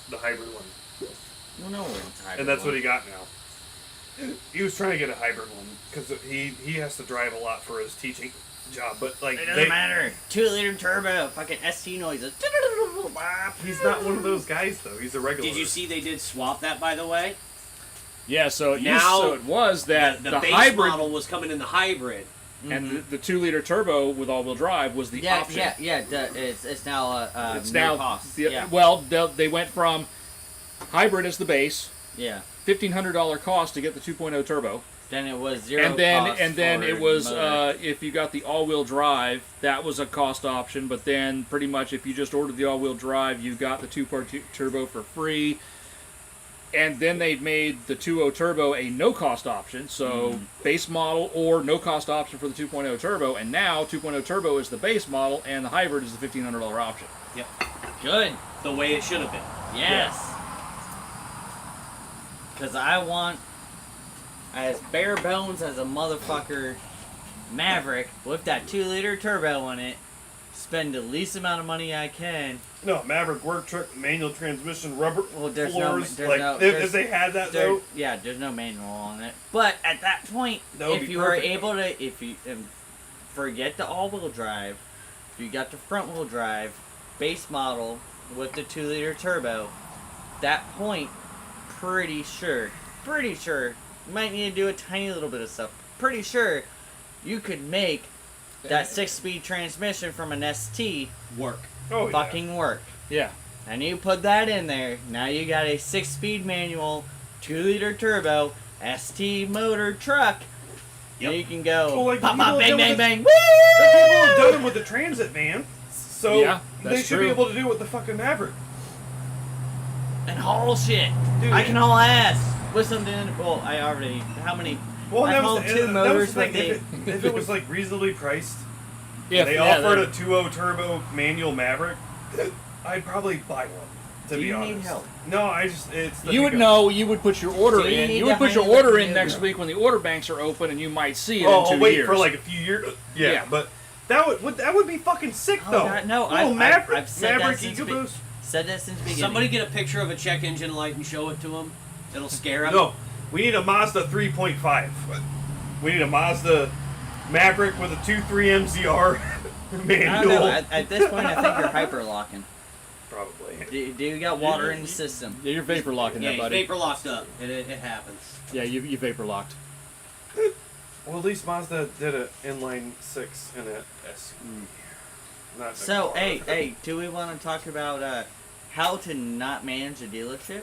the hybrid one, Well, no one's hybrid and that's what one. he got now. He was trying to get a hybrid one because he has to drive a lot for his teaching job. But like, It doesn't matter. 2-liter turbo, fucking ST noises. He's not one of those guys though. He's a regular. Did you see they did swap that, by the way? Yeah, so Now, it was that the the base hybrid model was coming in the hybrid. and the 2-liter turbo with all-wheel drive was the option. It's now It's no now cost. well they went from hybrid as the base, Yeah. $1,500 cost to get the 2.0 turbo, Then it was zero. and then cost for it was motor. if you got the all-wheel drive, that was a cost option. But then pretty much if you just ordered the all-wheel drive, you got the 2.0 turbo for free. And then they made the 2.0 turbo a no-cost option, so base model or no-cost option for the 2.0 turbo. And now 2.0 turbo is the base model, and the hybrid is the $1,500 option. Yep. Good. The way it should have been. Yes. Because I want as bare bones as a motherfucker Maverick with that 2-liter turbo in it. Spend the least amount of money I can. No, Maverick work truck, manual transmission, rubber There's floors. no, like there's, if they had that there, though. yeah, there's no manual on it. But at that point, That would if be you were perfect, able to, forget the all-wheel drive, if you got the front-wheel drive, base model with the 2-liter turbo, that point, pretty sure, you might need to do a tiny little bit of stuff. Pretty sure you could make that 6-speed transmission from an ST Work. Oh fucking work. Yeah. And you put that in there, now you got a 6-speed manual, 2-liter turbo, ST motor truck. Yep. And you can go Well, like, pop, people pop, have bang, done bang, with bang. The people Woo! have done it with the transit van, so Yeah, they that's should true. be able to do it with the fucking Maverick. And haul shit. Dude. I can haul ass with something. Well, I already. How many? Well, I've that was hauled the, two that motors was the with thing. the. If it was like reasonably priced, Yeah, they offered a 2.0 turbo manual Maverick, I'd probably buy one. To Do be you honest. need help? No, I just it's. The You would hiccup. know. You would put your order Do you in. need You would to put your hang order the in next new- week when the order banks are open, and you might see it Oh, in 2 I'll wait years. for like a few years. Yeah, Yeah. but that would be fucking sick Oh, though. God, no, Little I've said that Maverick since EcoBoost. Said that since the beginning. Somebody get a picture of a check engine light and show it to them. It'll scare them. No, we need a Mazda 3.5. We need a Mazda Maverick with a 2.3 MZR manual. I don't know. At this point, I think you're hyper locking. Probably. Do you got water in the system? Yeah, you're vapor locking Yeah, that, he's buddy. vapor locked up. It happens. Yeah, you vapor locked. Well, at least Mazda did an inline 6 and a S. Not a So, car. hey, do we want to talk about how to not manage a dealership?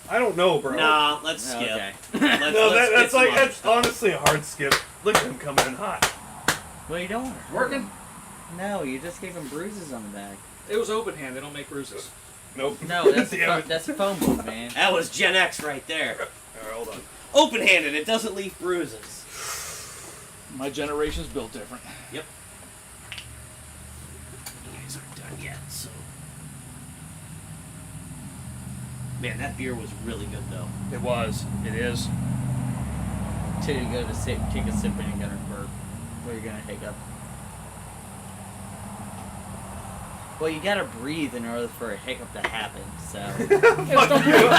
I don't know, bro. Nah, let's skip. Okay. Let's, No, let's that's get like some other that's stuff. honestly a hard skip. Look at him coming in hot. What are you doing? Working. No, you just gave him bruises on the back. It was open hand. They don't make bruises. Nope. No, that's Damn it. that's a phone book, man. That was Gen X right there. All right, hold on. Open-handed, it doesn't leave bruises. My generation's built different. Yep. You guys aren't done yet, so. Man, that beer was really good though. It was. It is. Till you go to sip, take a sip and you're gonna burp, or you're gonna hiccup. Well, you gotta breathe in order for a hiccup to happen. So. Fuck you.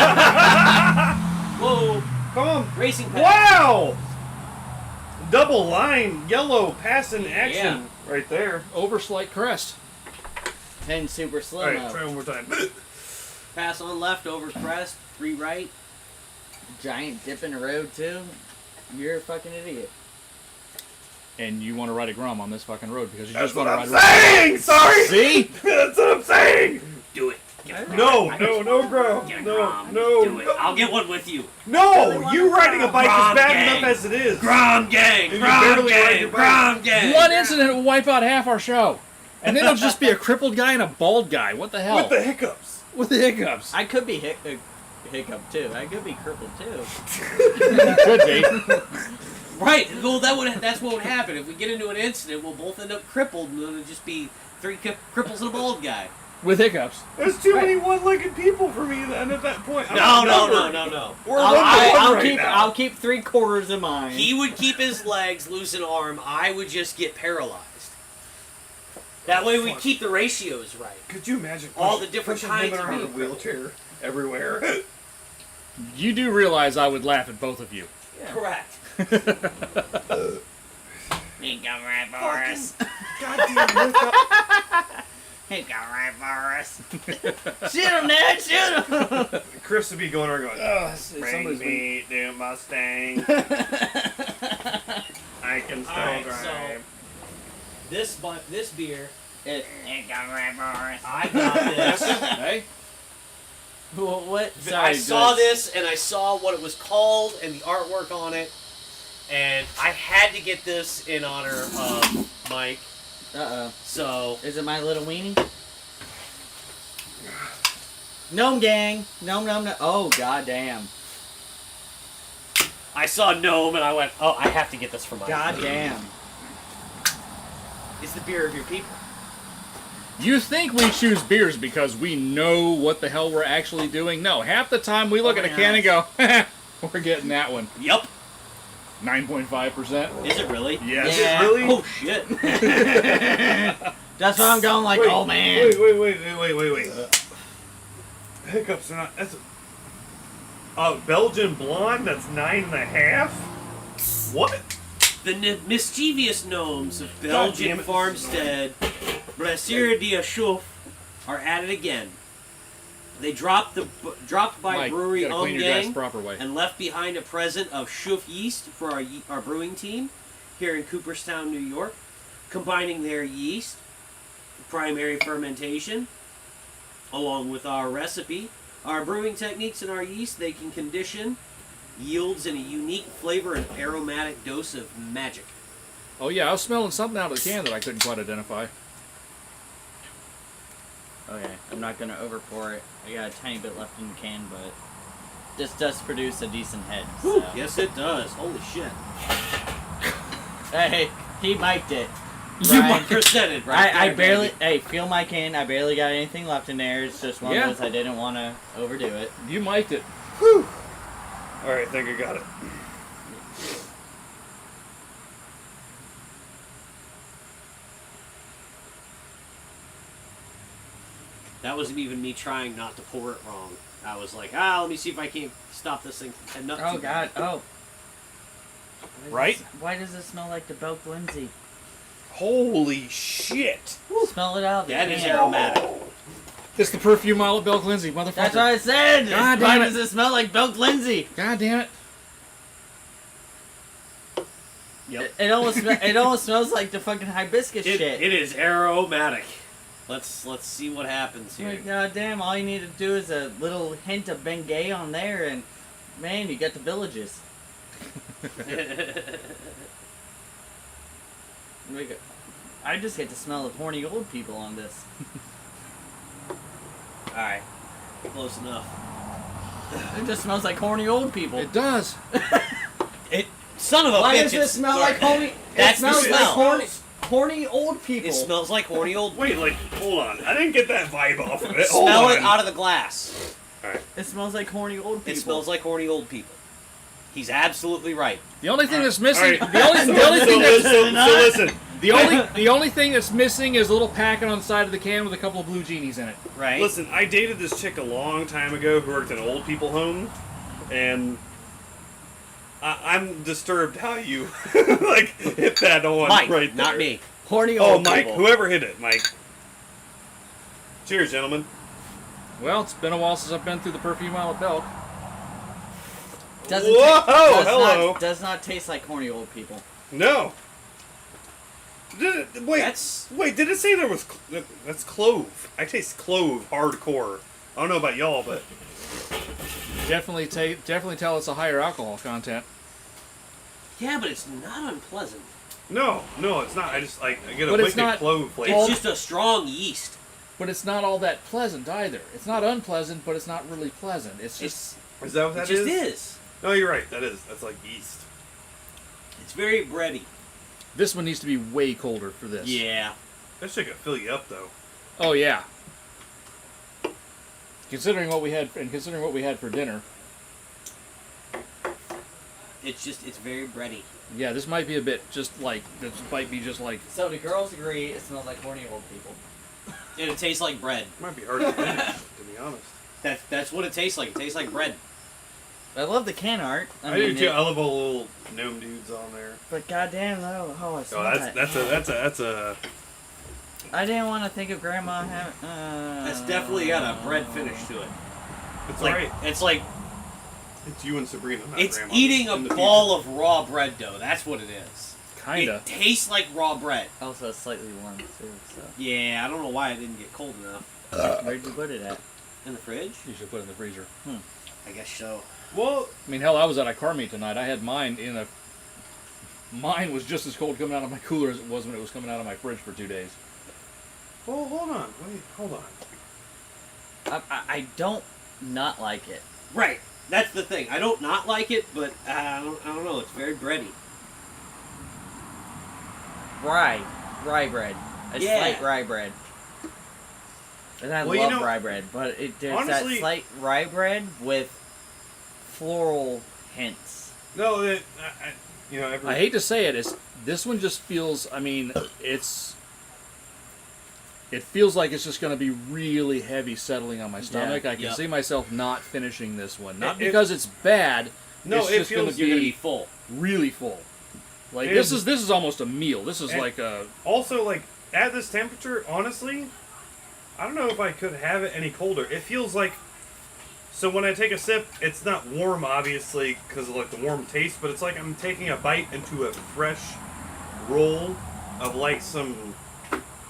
Whoa! Come on. Racing pack. Wow. Double line, yellow, passing action, Yeah. right there. Over slight crest. And super slow All right, mo. try one more time. Pass on left, over crest, 3 right. Giant dip in the road too. You're a fucking idiot. And you want to ride a Grum on this fucking road because you That's just what want to I'm ride a saying. Sorry. See? That's what I'm saying. Do it. Get it. No, bro. Get it, No, Grom. no. Do it. I'll get one with you. No, you riding a bike is Grom bad gang. enough as it is. Grom gang! You Grom barely ride gang! your bike. Grom gang! One incident will wipe out half our show. And then it'll just be a crippled guy and a bald guy. What the hell? With the hiccups. With the hiccups. I could be hiccup too. I could be crippled too. Could be. Right. Well, that's what would happen. If we get into an incident, we'll both end up crippled, and it'll just be 3 cripples and a bald guy. With hiccups. There's too many one-legged people for me then at that point. I'm No. outnumbered. We're I'll right keep. now. I'll keep 3/4 of mine. He would keep his legs loose and arm. I would just get paralyzed. That way we Fuck. keep the ratios right. Could you imagine All the different pushing him kinds around of a wheelchair everywhere? You do realize I would laugh at both of you. Correct. He come right for us. Goddamn, look up. He come right for us. Shoot him, Ned. Shoot him. Chris would be going around going, bring somebody's me to Mustang. I can still Alright, drive. so this beer, He come right for us. I got this. Hey, Well, what? I Sorry, saw Gus. this and I saw what it was called and the artwork on it, and I had to get this in honor of Mike. Uh-oh. So Is it My Little Weenie? Gnome Gang. Gnome, gnome, gnome. Oh, goddamn. I saw Gnome and I went, oh, I have to get this for Mike. Goddamn. It's the beer of your people. you think we choose beers because we know what the hell we're actually doing? No, half the time we look Oh at a my can and go, we're getting that one. Yup. 9.5%. Is it really? Yes. Yeah. Really? Oh shit. That's why I'm going like, oh man. Wait. Hiccups are not. That's a Belgian blonde. That's 9.5. What? The mischievous gnomes of damn Belgian it. farmstead Brasserie de Chouf are at it again. They dropped by Mike, brewery you gotta clean your glass Gang the proper way. and left behind a present of Chouf yeast for our brewing team here in Cooperstown, New York, combining their yeast, primary fermentation, along with our recipe, our brewing techniques, and our yeast. They can condition yields in a unique flavor and aromatic dose of magic. Oh yeah, I was smelling something out of the can that I couldn't quite identify. Okay, I'm not gonna overpour it. I got a tiny bit left in the can, but this does produce a decent head. Whew, So. yes, it does. Holy shit. Hey, he mic'd it. You Brian, Presented right I there, barely. baby. Hey, feel my can. I barely got anything left in there. It's just one Yeah. of those I didn't want to overdo it. You mic'd it. Alright, I think I got it. That wasn't even me trying not to pour it wrong. I was like, let me see if I can stop this thing. And nothing. Oh God! Oh. Right? Why does it smell like the Belk Lindsay? Holy shit! Smell it out. That is can. aromatic. It's the perfume I'll at Belk Lindsay, motherfucker. That's what I said. God Why damn it. does it smell like Belk Lindsay? God damn it. Yep. It almost smells like the fucking hibiscus shit. It is aromatic. Let's see what happens here. God damn! All you need to do is a little hint of Bengay on there, and man, you got the villages. I just get the smell of horny old people on this. Alright. Close enough. It just smells like horny old people. It does. Son of a Why bitch. does it smell like horny? That's it smells the like smell. horny old people. It smells like horny old. Wait, like, hold on. I didn't get that vibe off of it. Smell Hold it on. out of the glass. It smells like horny old people. It smells like horny old people. He's absolutely right. The only thing that's missing, Alright. the only thing that's So listen. the only thing that's missing is a little packet on the side of the can with a couple of blue genies in it. Right? Listen, I dated this chick a long time ago who worked in an old people home, and I'm disturbed how you like hit that on Mike, right there. not me. horny Oh, old Mike, people. whoever hit it, Mike. Cheers, gentlemen. Well, it's been a while since I've been through the perfume aisle at Belk. Does not taste like horny old people. No. Wait, That's- did it say there was... That's clove. I taste clove hardcore. I don't know about y'all, but... Definitely tell it's a higher alcohol content. Yeah, but it's not unpleasant. No, it's not. I just, like, I get a But it's wicked not- clove flavor. It's just a strong yeast. But it's not all that pleasant either. It's not unpleasant, but it's not really pleasant. It's just Is that what It that just is? is. No, you're right. That is. That's like yeast. It's very bready. this one needs to be way colder for this. Yeah. That shit could fill you up, though. Oh yeah. Considering what we had for dinner, It's very bready. yeah, this might be a bit just like So the girls agree it smells like horny old people. And it tastes like bread. Might be hard to finish, to be honest. That's what it tastes like. It tastes like bread. I love the can art. I do too. I love all the little gnome dudes on there. But goddamn, I Oh, smell that. that's a. I didn't want to think of Grandma having. That's definitely got a bread finish to it. It's Like alright. it's like It's you and Sabrina. Not it's Grandma. eating a In the ball of raw bread dough. That's what it is. Kinda. It tastes like raw bread. Also slightly warm too. So Yeah, I don't know why it didn't get cold enough. where'd you put it at? In the fridge? You should put it in the freezer. I guess so. future. Well, I mean, hell, I was at a car meet tonight. I had mine in a. Mine was just as cold coming out of my cooler as it was when it was coming out of my fridge for 2 days. hold on. Wait, hold on. I don't not like it. Right. That's the thing. I don't not like it, but I don't know. It's very bready. Rye bread. A Yeah. slight rye bread. And I Well, you love know, rye bread, but there's honestly- that slight rye bread with floral hints. No, I hate to say it, this one just feels. I mean, it feels like it's just going to be really heavy settling on my stomach. I can Yep. see myself not finishing this one, not It- because it's bad. No, it's it just going feels to You're gonna be be full. really full. Like It this is- is almost a meal. This is And- like a. Also, like at this temperature, honestly, I don't know if I could have it any colder. It feels like. So when I take a sip, it's not warm, obviously, because of like the warm taste, but it's like I'm taking a bite into a fresh roll of like some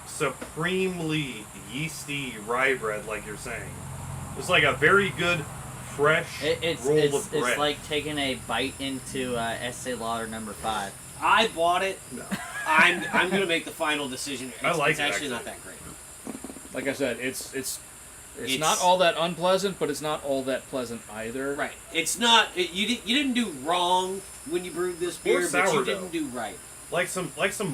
supremely yeasty rye bread, like you're saying. It's like a very good, fresh roll of bread. It's like taking a bite into Estee Lauder number 5. I bought it. No. I'm gonna make the final decision. I like it's it, actually actually. not that great. Like I said, it's It's- not all that unpleasant, but it's not all that pleasant either. Right. It's not. You didn't do wrong when you brewed this beer, but you sourdough. didn't do right. Like some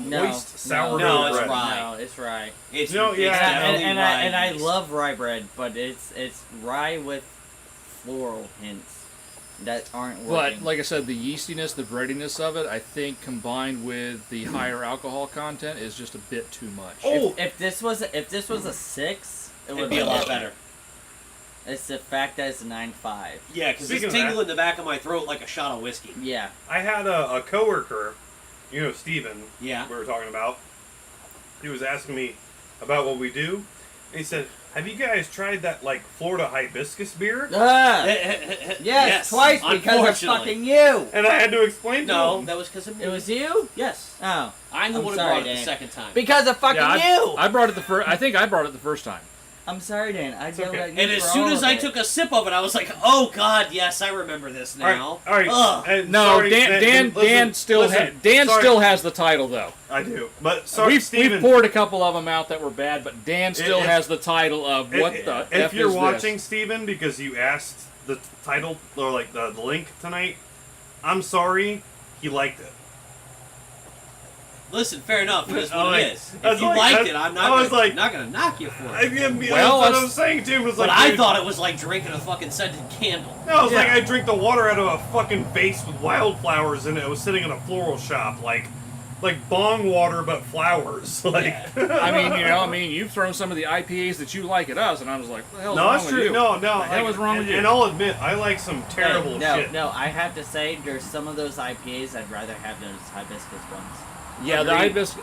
No, moist sourdough No, it's bread. rye. No, it's rye. It's No, yeah. it's definitely And rye I based. love rye bread, but it's rye with floral hints that aren't working. But like I said, the yeastiness, the breadiness of it, I think combined with the higher alcohol content is just a bit too much. Oh, if this was a 6, it It'd would be a lot better. It's the fact that it's a 9.5. Yeah, because Speaking it's of that- tingling in the back of my throat like a shot of whiskey. Yeah. I had a coworker, you know, Steven, Yeah. we were talking about. He was asking me about what we do. And he said, "Have you guys tried that like Florida hibiscus beer?" Ah! yes, Yes, twice because of unfortunately. fucking you. And I had to explain to No, him. that was because of me. It was you? Yes. Oh. I'm the I'm one who sorry, brought it the Dan. second time. Because of fucking Yeah, you. I brought it the first. I think I brought it the first time. I'm sorry, Dan. I yelled okay. at you And as for soon all as of I it. took a sip of it, I was like, "Oh God, yes, I remember this now." All right. Ugh. And No, sorry, Dan listen, still listen, Dan sorry. still has the title though. I do, but sorry, We've Steven. poured a couple of them out that were bad, but Dan still If- has the title of what the If F you're is watching, this? Steven, because you asked the title or like the link tonight, I'm sorry. He liked it. Listen, fair enough. It is I what like- it is. I was If you like- liked I- it, I'm I not. was gonna, like- not gonna knock you for I it. mean, Well, that's what I that's- was saying to him. Was But like, I dude, thought it was like drinking a fucking scented candle. No, it's like Yeah. I drink the water out of a fucking vase with wildflowers in it. It was sitting in a floral shop, like bong water but flowers. Like, I mean, you've thrown some of the IPAs that you like at us, and I was like, what the hell's no, wrong that's with true. you? No, What the hell is wrong and, with you? and I'll admit, I like some terrible shit. No, I have to say, there's some of those IPAs I'd rather have those hibiscus ones. Yeah, the Agreed. Ibis.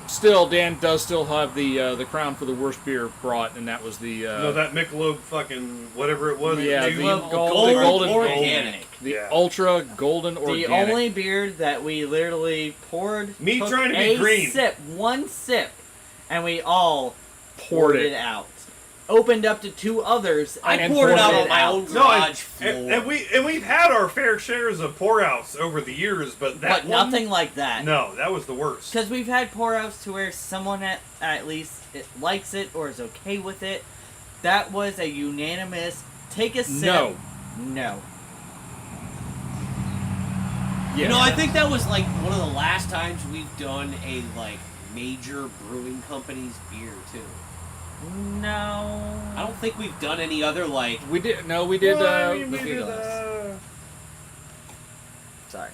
Still, Dan does still have the crown for the worst beer brought, and that was the No, that Michelob fucking whatever it was. Yeah, dude. the Michelob golden organic. the Yeah. ultra golden The organic. only beer that we literally poured, Me took trying to be a green. one sip, and we all Poured it. out. Opened up to 2 others. I And poured it poured out it on my out. own No, garage floor. and we've had our fair shares of pour outs over the years, but that But one, nothing like that. No, that was the worst. Because we've had pour outs to where someone at least likes it or is okay with it. That was a unanimous take a sip. No. No. Yeah. You know, I think that was like one of the last times we've done a like major brewing company's beer too. No. I don't think we've done any other like. we did. No, we did. Well, I mean, we we did, did. Sorry.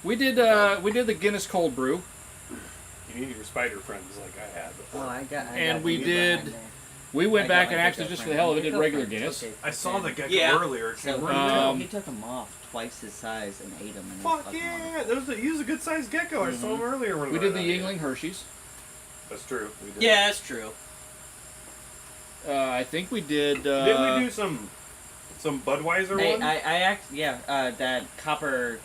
We did the Guinness cold brew. You need your spider friends like I had. Well, I got And the we beer did- behind there. We went I got back my and actually, Gecko just for the friend. hell of it, did Gecko regular friends, Guinness. okay. I saw the gecko Yeah. earlier. It So came he, right he took them off twice his size and ate them. And Fuck fucking yeah! He was a good sized gecko. I saw him earlier when We were did the out here. Yingling Hershey's. That's true. We did. Yeah, that's true. I think we did. Didn't we do some Budweiser Hey, one? that copper.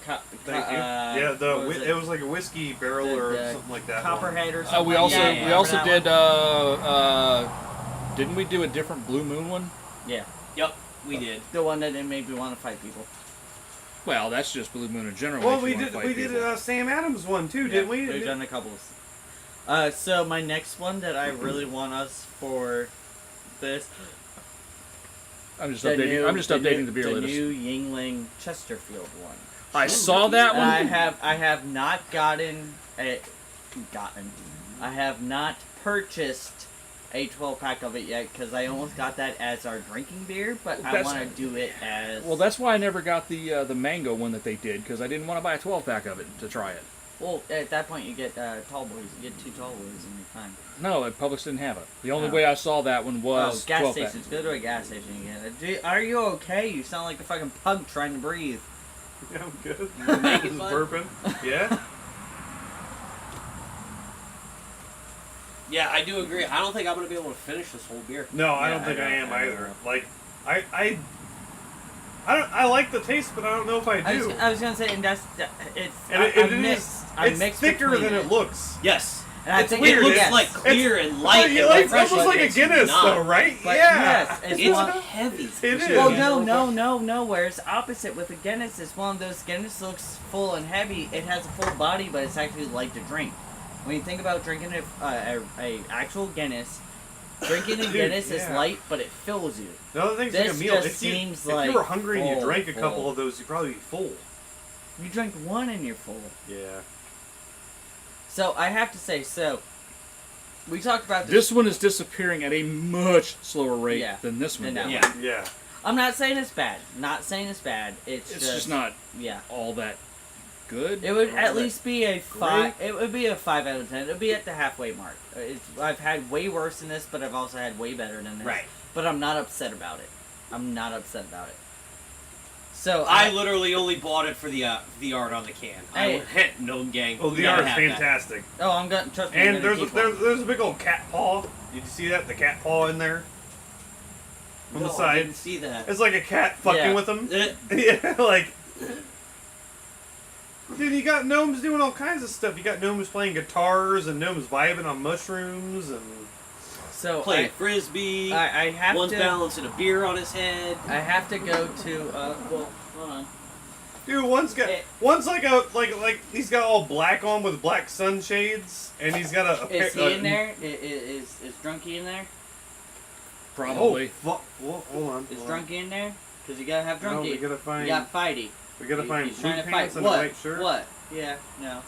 Thank you. Yeah, what was it was like a whiskey barrel The- or the something like that. Copperhead or something. we also Yeah, yeah, we also remember did. that Didn't we do a different Blue Moon one? one? Yeah, Yep, we did. the one that made me want to fight people. Well, that's just Blue Moon in general. Well, makes we you wanna did fight we did people. Sam Adams one too, didn't we? We've done a couple. So my next one that I really want us for this. I'm just updating the beer The list. new Yingling Chesterfield one. I saw that one. I have not I have not purchased a 12-pack of it yet because I almost got that as our drinking beer, but I That's- want to do it as Well, that's why I never got the mango one that they did, because I didn't want to buy a 12-pack of it to try it. Well, at that point you get tall boys. You get 2 tall boys and you're fine. No, Publix didn't have it. The only Oh. way I saw that one was gas 12-pack. stations. Go to a gas station again. Are you okay? You sound like a fucking pug trying to breathe. Yeah, I'm good. You making Just fun? burping. Yeah. Yeah, I do agree. I don't think I'm gonna be able to finish this whole beer. No, I Yeah, don't think I I know, am I either. know. Like, I like the taste, but I don't know if I do. I was gonna say, and it's And it's mixed thicker between than it looks. Yes. And I it's think weird. It looks yes. like clear and light. Yeah, and like, it's refreshing, almost like a it's Guinness, not. though, right? But yeah. yes, It's one- heavy. It is. Well, Yeah. no. Whereas opposite with the Guinness, it's one of those Guinness looks full and heavy. It has a full body, but it's actually light to drink. When you think about drinking a actual Guinness, drinking a Dude, Guinness is yeah. light, but it fills you. The other thing's like a This meal. just If seems you like were hungry and you full, drank a couple full. of those, you'd probably be full. You drink one and you're full. Yeah. So I have to say, we talked about This one is disappearing at a much slower rate Yeah, than this one than did. that Yeah. Yeah. I'm not saying it's bad. Not saying it's bad. It's just not Yeah. all that good. It would all at that- least be a 5. It would be a 5 out of 10. It would be at the halfway mark. I've had way worse than this, but I've also had way better than this. Right. But I'm not upset about it. So I literally only bought it for the art on the can. Hey. I went, no gang. Oh, we the gotta art is have that. fantastic. I'm gonna trust me. I'm And gonna there's keep one. there's a big old cat paw. Did you see that? The cat paw in there? On No, the I side. didn't see that. It's like a cat fucking Yeah. with him. Eh, Yeah, like... Dude, you got gnomes doing all kinds of stuff. You got gnomes playing guitars and gnomes vibing on mushrooms and... So Playing frisbee. I have One's to. balancing a beer on his head. I have to go to. Well, hold on. Dude, one's like he's got all black on with black sunshades, and he's got a Is he in there? Is Drunky in there? Probably. Oh, fuck. Well, hold on. Is hold on. Drunky in there? Because you gotta have No, Drunky. we gotta find. You got Fighty. We gotta find He's blue trying to pants fight. and What? a white shirt. What? Yeah. No.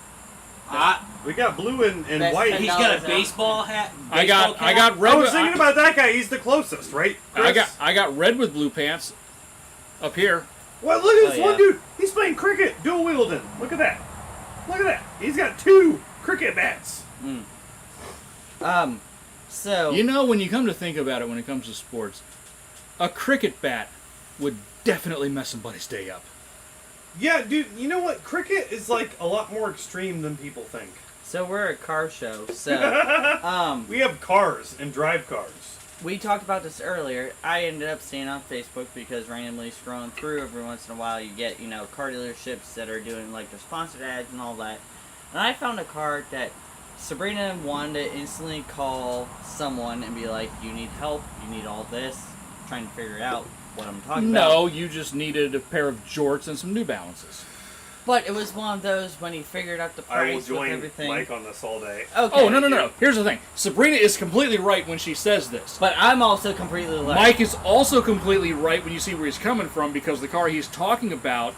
We got blue and That's white. $10 He's got a out. baseball hat. I got I red. was thinking about that guy. He's the closest, right? Chris? I got red with blue pants up here. Well, look at this Oh, one yeah. dude. He's playing cricket, dual wielding. Look at that. Look at that. He's got 2 cricket bats. So. You know, when you come to think about it, when it comes to sports, a cricket bat would definitely mess somebody's day up. Yeah, dude. You know what? Cricket is like a lot more extreme than people think. So we're a car show. So. We have cars and drive cars. We talked about this earlier. I ended up staying on Facebook because randomly scrolling through every once in a while you get, car dealerships that are doing like their sponsored ads and all that. And I found a car that Sabrina wanted to instantly call someone and be like, you need help, you need all this, trying to figure out what I'm talking about. No, you just needed a pair of jorts and some New Balances. But it was one of those when he figured out the I will price with join everything. Mike on this all day. Okay. Oh, no. Here's the thing. Sabrina is completely right when she says this. But I'm also completely left. Mike is also completely right when you see where he's coming from, because the car he's talking about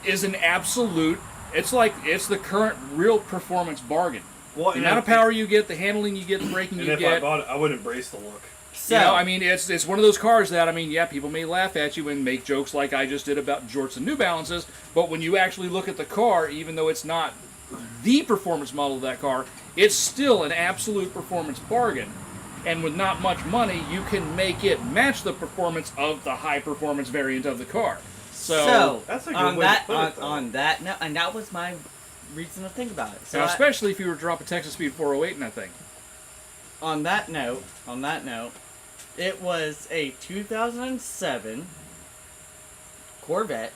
is an absolute... It's the current real performance bargain. Well, The amount of power you get, the handling you get, the braking And you if I get. bought it, I would embrace the look. So, It's one of those cars that, people may laugh at you and make jokes like I just did about jorts and New Balances, but when you actually look at the car, even though it's not the performance model of that car, it's still an absolute performance bargain. And with not much money, you can make it match the performance of the high-performance variant of the car. So That's a good on way to that put it, though. on that note, and that was my reason to think about it. So now, especially if you were to drop a Texas Speed 408 in that thing. on that note, it was a 2007 Corvette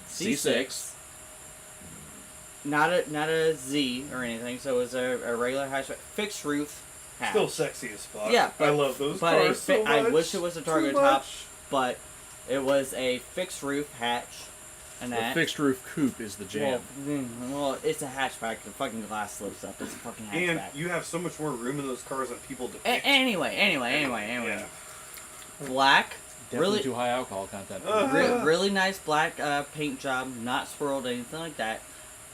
C6. Not a Z or anything, so it was a regular hatchback, fixed roof hatch. Still sexy as fuck. Yeah, I love those but cars so much. I wish it was a Too Targa top, much. but it was a fixed roof hatch. And The that. fixed roof coupe is the jam. Well, it's a hatchback. The fucking glass slips up. It's a fucking hatchback. And you have so much more room in those cars than people depict. Anyway. Yeah. Black. Definitely Really, too high alcohol content. really nice black paint job. Not swirled, anything like that.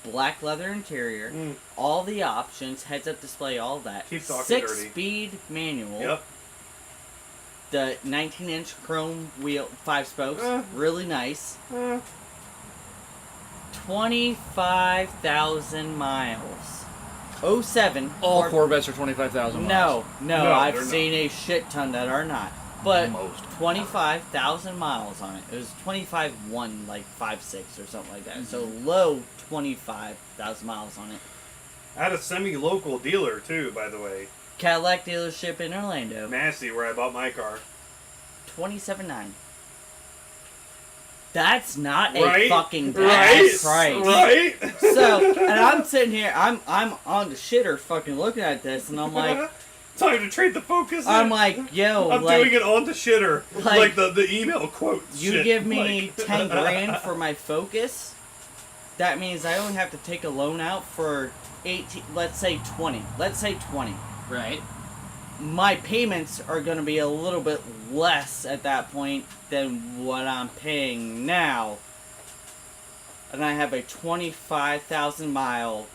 Black leather interior. All the options. Heads-up display. All that. Keep talking dirty. 6-speed manual. Yep. The 19-inch chrome wheel, 5 spokes. Really nice. 25,000 miles. 07. All Corvettes are 25,000 miles. No, I've they're seen a shit ton that are not. But Most. 25,000 miles on it. It was 25,1, like 5.6 or something like that. So low 25,000 miles on it. At a semi-local dealer, too, by the way. Cadillac dealership in Orlando. Massey, where I bought my car. 27.9. That's not a Right? fucking bad Right? price. Right? So, and I'm sitting here, I'm on the shitter fucking looking at this, and I'm like, Time to trade the Focus. I'm like, yo, I'm like, doing it on the shitter. like, Like the email quote. you shit. give me Like- 10 grand for my Focus, that means I only have to take a loan out for 18, let's say 20. Right. My payments are going to be a little bit less at that point than what I'm paying now. And I have a 25,000 mile,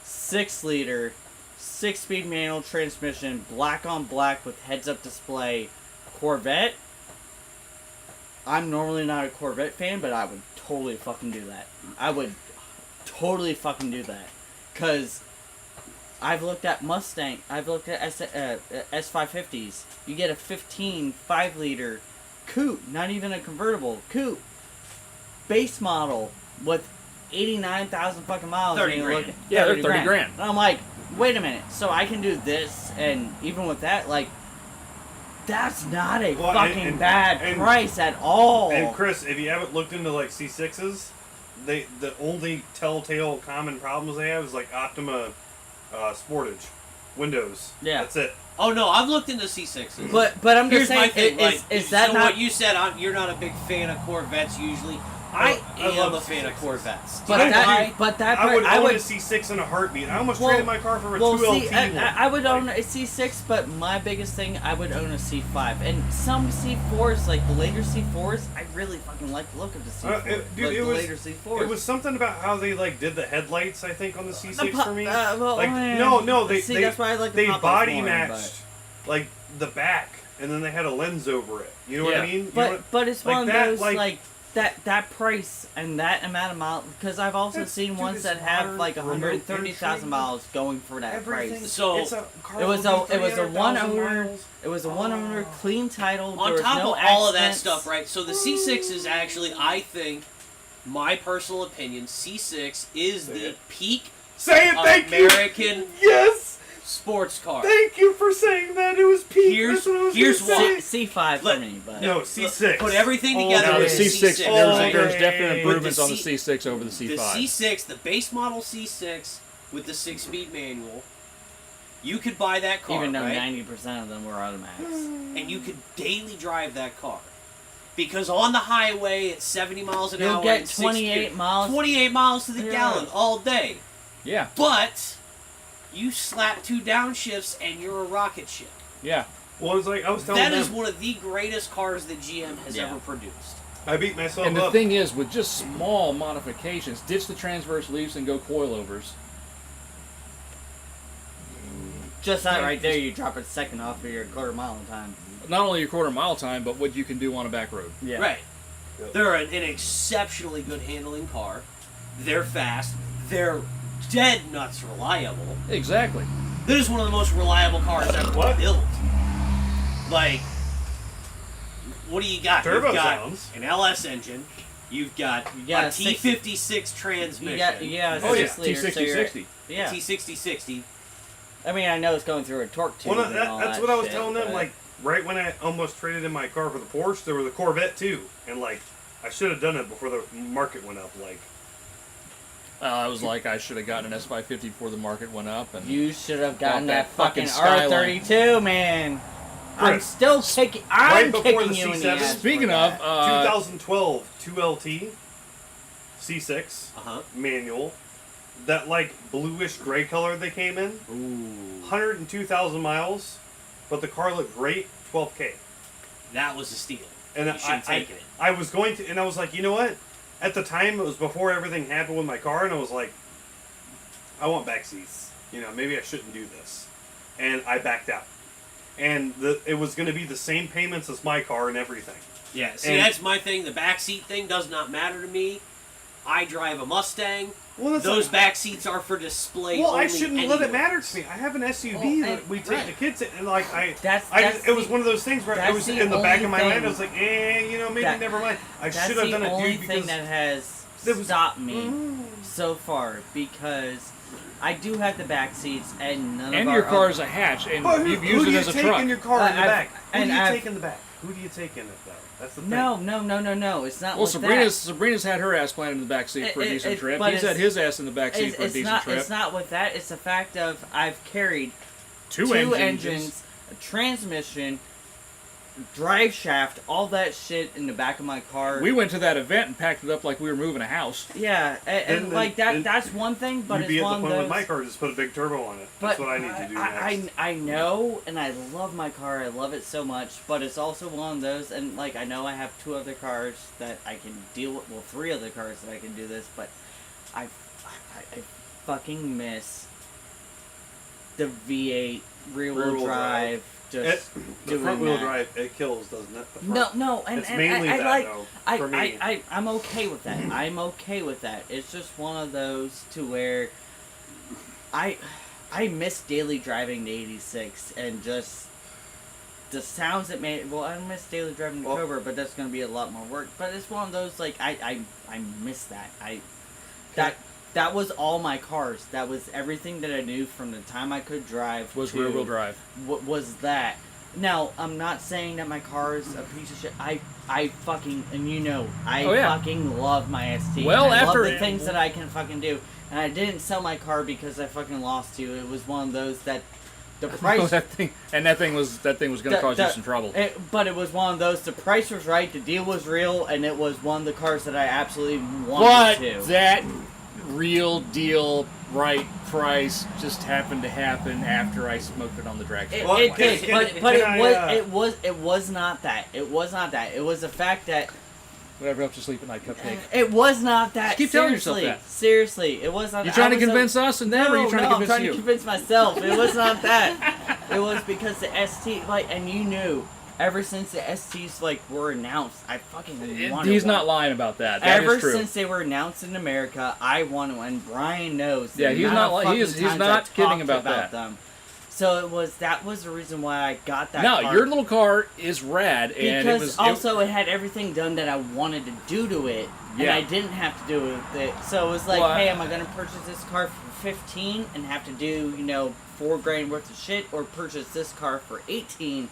6-liter, 6-speed manual transmission, black on black with heads-up display Corvette. I'm normally not a Corvette fan, but I would totally fucking do that. I would totally fucking do that. Because I've looked at Mustang, I've looked at S550s. You get a 15 5-liter coupe, not even a convertible, coupe. Base model with 89,000 fucking miles. 30 and you're grand. looking- Yeah, they're 30 grand. And I'm like, wait a minute. So I can do this, and even with that, like, that's not a Well, fucking and- bad and- price at all. And Chris, if you haven't looked into like C6s, the only telltale common problems they have is like Optima Sportage, Windows. Yeah. That's it. Oh no, I've looked into C6s. But I'm just Here's my saying, thing. is that so not? what you said? You're not a big fan of Corvettes usually. I I love am a fan of C6s. Corvettes. But Do you know that, why? but that, I would I own would a C6 in a heartbeat. I almost Well- traded my car for a Well, 2LT see, one. I would Like, own a C6, but my biggest thing, I would own a C5. And some C4s, like the later C4s, I really fucking like the look of the C4. dude, like it the was- later C4s. It was something about how they like did the headlights. I think on the C6 The for me. well, like man. no, they See, they, that's why I like the they pop-ups body more, matched like the back, and then they had a lens over it. You know what I Yeah. mean? You know But what- but it's like one of that, those like- like that price and that amount of miles, because I've also It's- seen dude, ones it's that have modern, like remote 130,000 entry, miles going for that everything. price. So- it's a car It was will a do 300,000 one-owner. miles. It was a one-owner, clean title. On there was top no of all of that accidents. stuff, right? So the C6 is actually, I think, my personal opinion, C6 is Say the it. peak Say it, thank you. American Yes, sports car. thank you for saying that. It was peak. Here's- That's what I was here's gonna why. say. C5 for Let- me, but No, C6. Put everything Oh, together Now the with C6, Oh, right? there's definite With the improvements on the C- C6 over the The C5. C6, the base model C6 with the 6-speed manual, you could buy that car, even though right? 90% of them were automatics. And you could daily drive that car. Because on the highway at 70 miles an You'll hour get and 28 miles. 28 miles to the Yeah. gallon all day. Yeah, But you slap 2 downshifts and you're a rocket ship. yeah. Well, it's like I was telling That them. is one of the greatest cars that GM has Yeah. ever produced. I beat myself And the up. thing is, with just small modifications, ditch the transverse leaves and go coilovers. Just that right there, you drop a second off of your quarter mile in time. Not only your quarter mile time, but what you can do on a back road. Yeah. Right. Yep. They're an exceptionally good handling car. They're fast. They're dead nuts reliable. Exactly. That is one of the most reliable cars ever What? built. Like, what do you got? Turbo You've got sounds. an LS engine. You've got got a a six- T56 transmission. Oh yeah, 6 liter, so you're- T6060. Yeah. T6060. I mean, I know it's going through a torque tube. Well, and all that's that what I was shit, telling them. but- Like, right when I almost traded in my car for the Porsche, there was a Corvette too, and like, I should have done it before the market went up. Like, I was like, I should have gotten an S550 before the market went up. And You should have gotten Bought that that fucking fucking Skyline. R32, man. I'm Right. still kicking. Right I'm before kicking the you in the C7. ass. for Speaking that. of, 2012 2LT C6 Uh-huh. manual, that like bluish gray color they came in, Ooh. 102,000 miles, but the car looked great, 12K. That was a steal. And You should have taken it. I was going to, and I was like, you know what? At the time, it was before everything happened with my car, and I was like, I want back seats. You know, maybe I shouldn't do this. And I backed out. And it was going to be the same payments as my car and everything. Yeah, see, And- that's my thing. The backseat thing does not matter to me. I drive a Mustang. Well, that's Those like- back seats are for display. Well, I only shouldn't let it anyway. matter to me. I have an SUV Well, that we take right. the kids in, and like That's it was one of those things where it that's was the in the back only of my mind. thing- I was like, you know, maybe that- never mind. I That's should have the done it, only dude, thing because that has there was- stopped me Mm. so far because I do have the back seats and none and of your our car own- is a hatch, and But you've who used do it you as a take truck. in your car in the I've- back? Who and do you I've- take in the back? Who do you take in it though? That's the thing. No. It's not. Well, with Sabrina's had her ass planted in the back seat for a decent trip. but He's had it's- his ass in the back seat It's, for a it's decent not. trip. It's not with that. It's the fact of I've carried Two two engines. engines, a transmission, drive shaft, all that shit in the back of my car. We went to that event and packed it up like we were moving a house. Yeah, and Then- like that. then That's one thing, but You'd it's be at one the of point those. with my car, just put a big turbo on it. That's what I need to do next. I know, and I love my car. I love it so much, but it's also one of those, and like I know I have two other cars that I can deal with. Well, three other cars that I can do this, but I fucking miss the V8 rear-wheel drive. Just The doing front wheel that. drive, it kills, doesn't it? The front. No, and, It's and mainly I that, like. though, for me. I'm okay with that. I'm okay with that. It's just one of those to where I miss daily driving the 86 and just the sounds it made. Well, I miss daily driving the Well- Cobra, but that's going to be a lot more work. But it's one of those like I miss that. That was all my cars. That was everything that I knew from the time I could drive. Was to- rear-wheel drive. What was that? Now, I'm not saying that my car is a piece of shit. I fucking, and you know, I Oh, yeah. fucking love my ST. Well, I after love the it- things that I can fucking do. And I didn't sell my car because I fucking lost you. It was one of those that the price. that thing was going to cause you some trouble. But it was one of those. The price was right. The deal was real, and it was one of the cars that I absolutely wanted But to. that real deal, right price, just happened to happen after I smoked it on the drag strip. Well, It can- did, can- but can it was not that. It was not that. It was the fact that Whatever helps you sleep at night, cupcake. it was not that. Just keep telling yourself Seriously. that. Seriously, it was not. You that. trying I to was convince us and them, or you trying to I'm convince trying you? to convince myself. It was not that. It was because the ST, like, and you knew ever since the STs like were announced, I fucking wanted He's one. not lying about that. That Ever is true. since they were announced in America, I wanted one. And Brian knows. the Yeah, he's amount not of li- fucking he's times not I kidding talked about that. them. So that was the reason why I got that. No, car. your little car is rad, and Because it was also it had everything done that I wanted to do to it, and Yeah. I didn't have to do it with it. So it was like, Well, hey, am I going to purchase this car for 15 and have to do, $4,000 worth of shit, or purchase this car for 18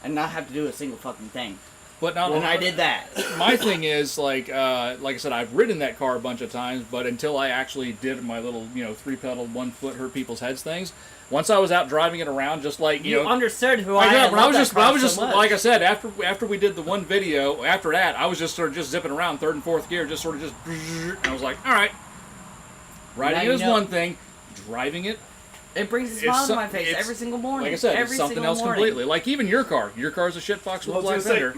and not have to do a single fucking thing? but not. And I did that. My thing is like I said, I've ridden that car a bunch of times, but until I actually did my little 3-pedal 1 foot hurt people's heads things, once I was out driving it around, just like You understood who I I am. I was just like I said, after we did the one video, after that, I was just sort of just zipping around third and fourth gear, just sort of just, and I was like, all right, riding Now it you is know- one thing, driving it, It brings a it's smile to some- my face it's- every single morning. like I said, every it's something single else morning. completely. Like even your car is a shitbox with Well, a I black was gonna say, fender.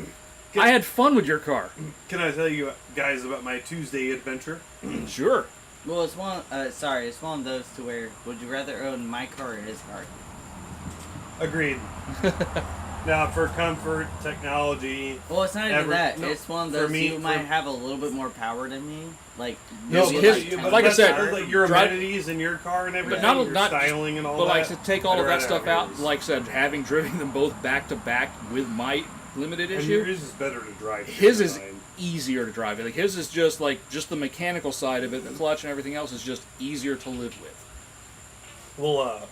I had fun with your car. Can I tell you guys about my Tuesday adventure? Sure. Well, it's one. It's one of those to where would you rather own my car or his car? Agreed. Now, for comfort, technology. Well, it's not even that. No, It's one of for those me, you might have a little bit more power than me. Like, No, maybe his- like like I said, like your drive- amenities in your car and everything, not- your not- styling and all But that. like to take all of I'd that rather stuff have out, yours. like I said, having driven them both back to back with my limited And issue, yours is better to drive. his than is mine. easier to drive. Like his is just the mechanical side of it, the clutch and everything else is just easier to live with. Well,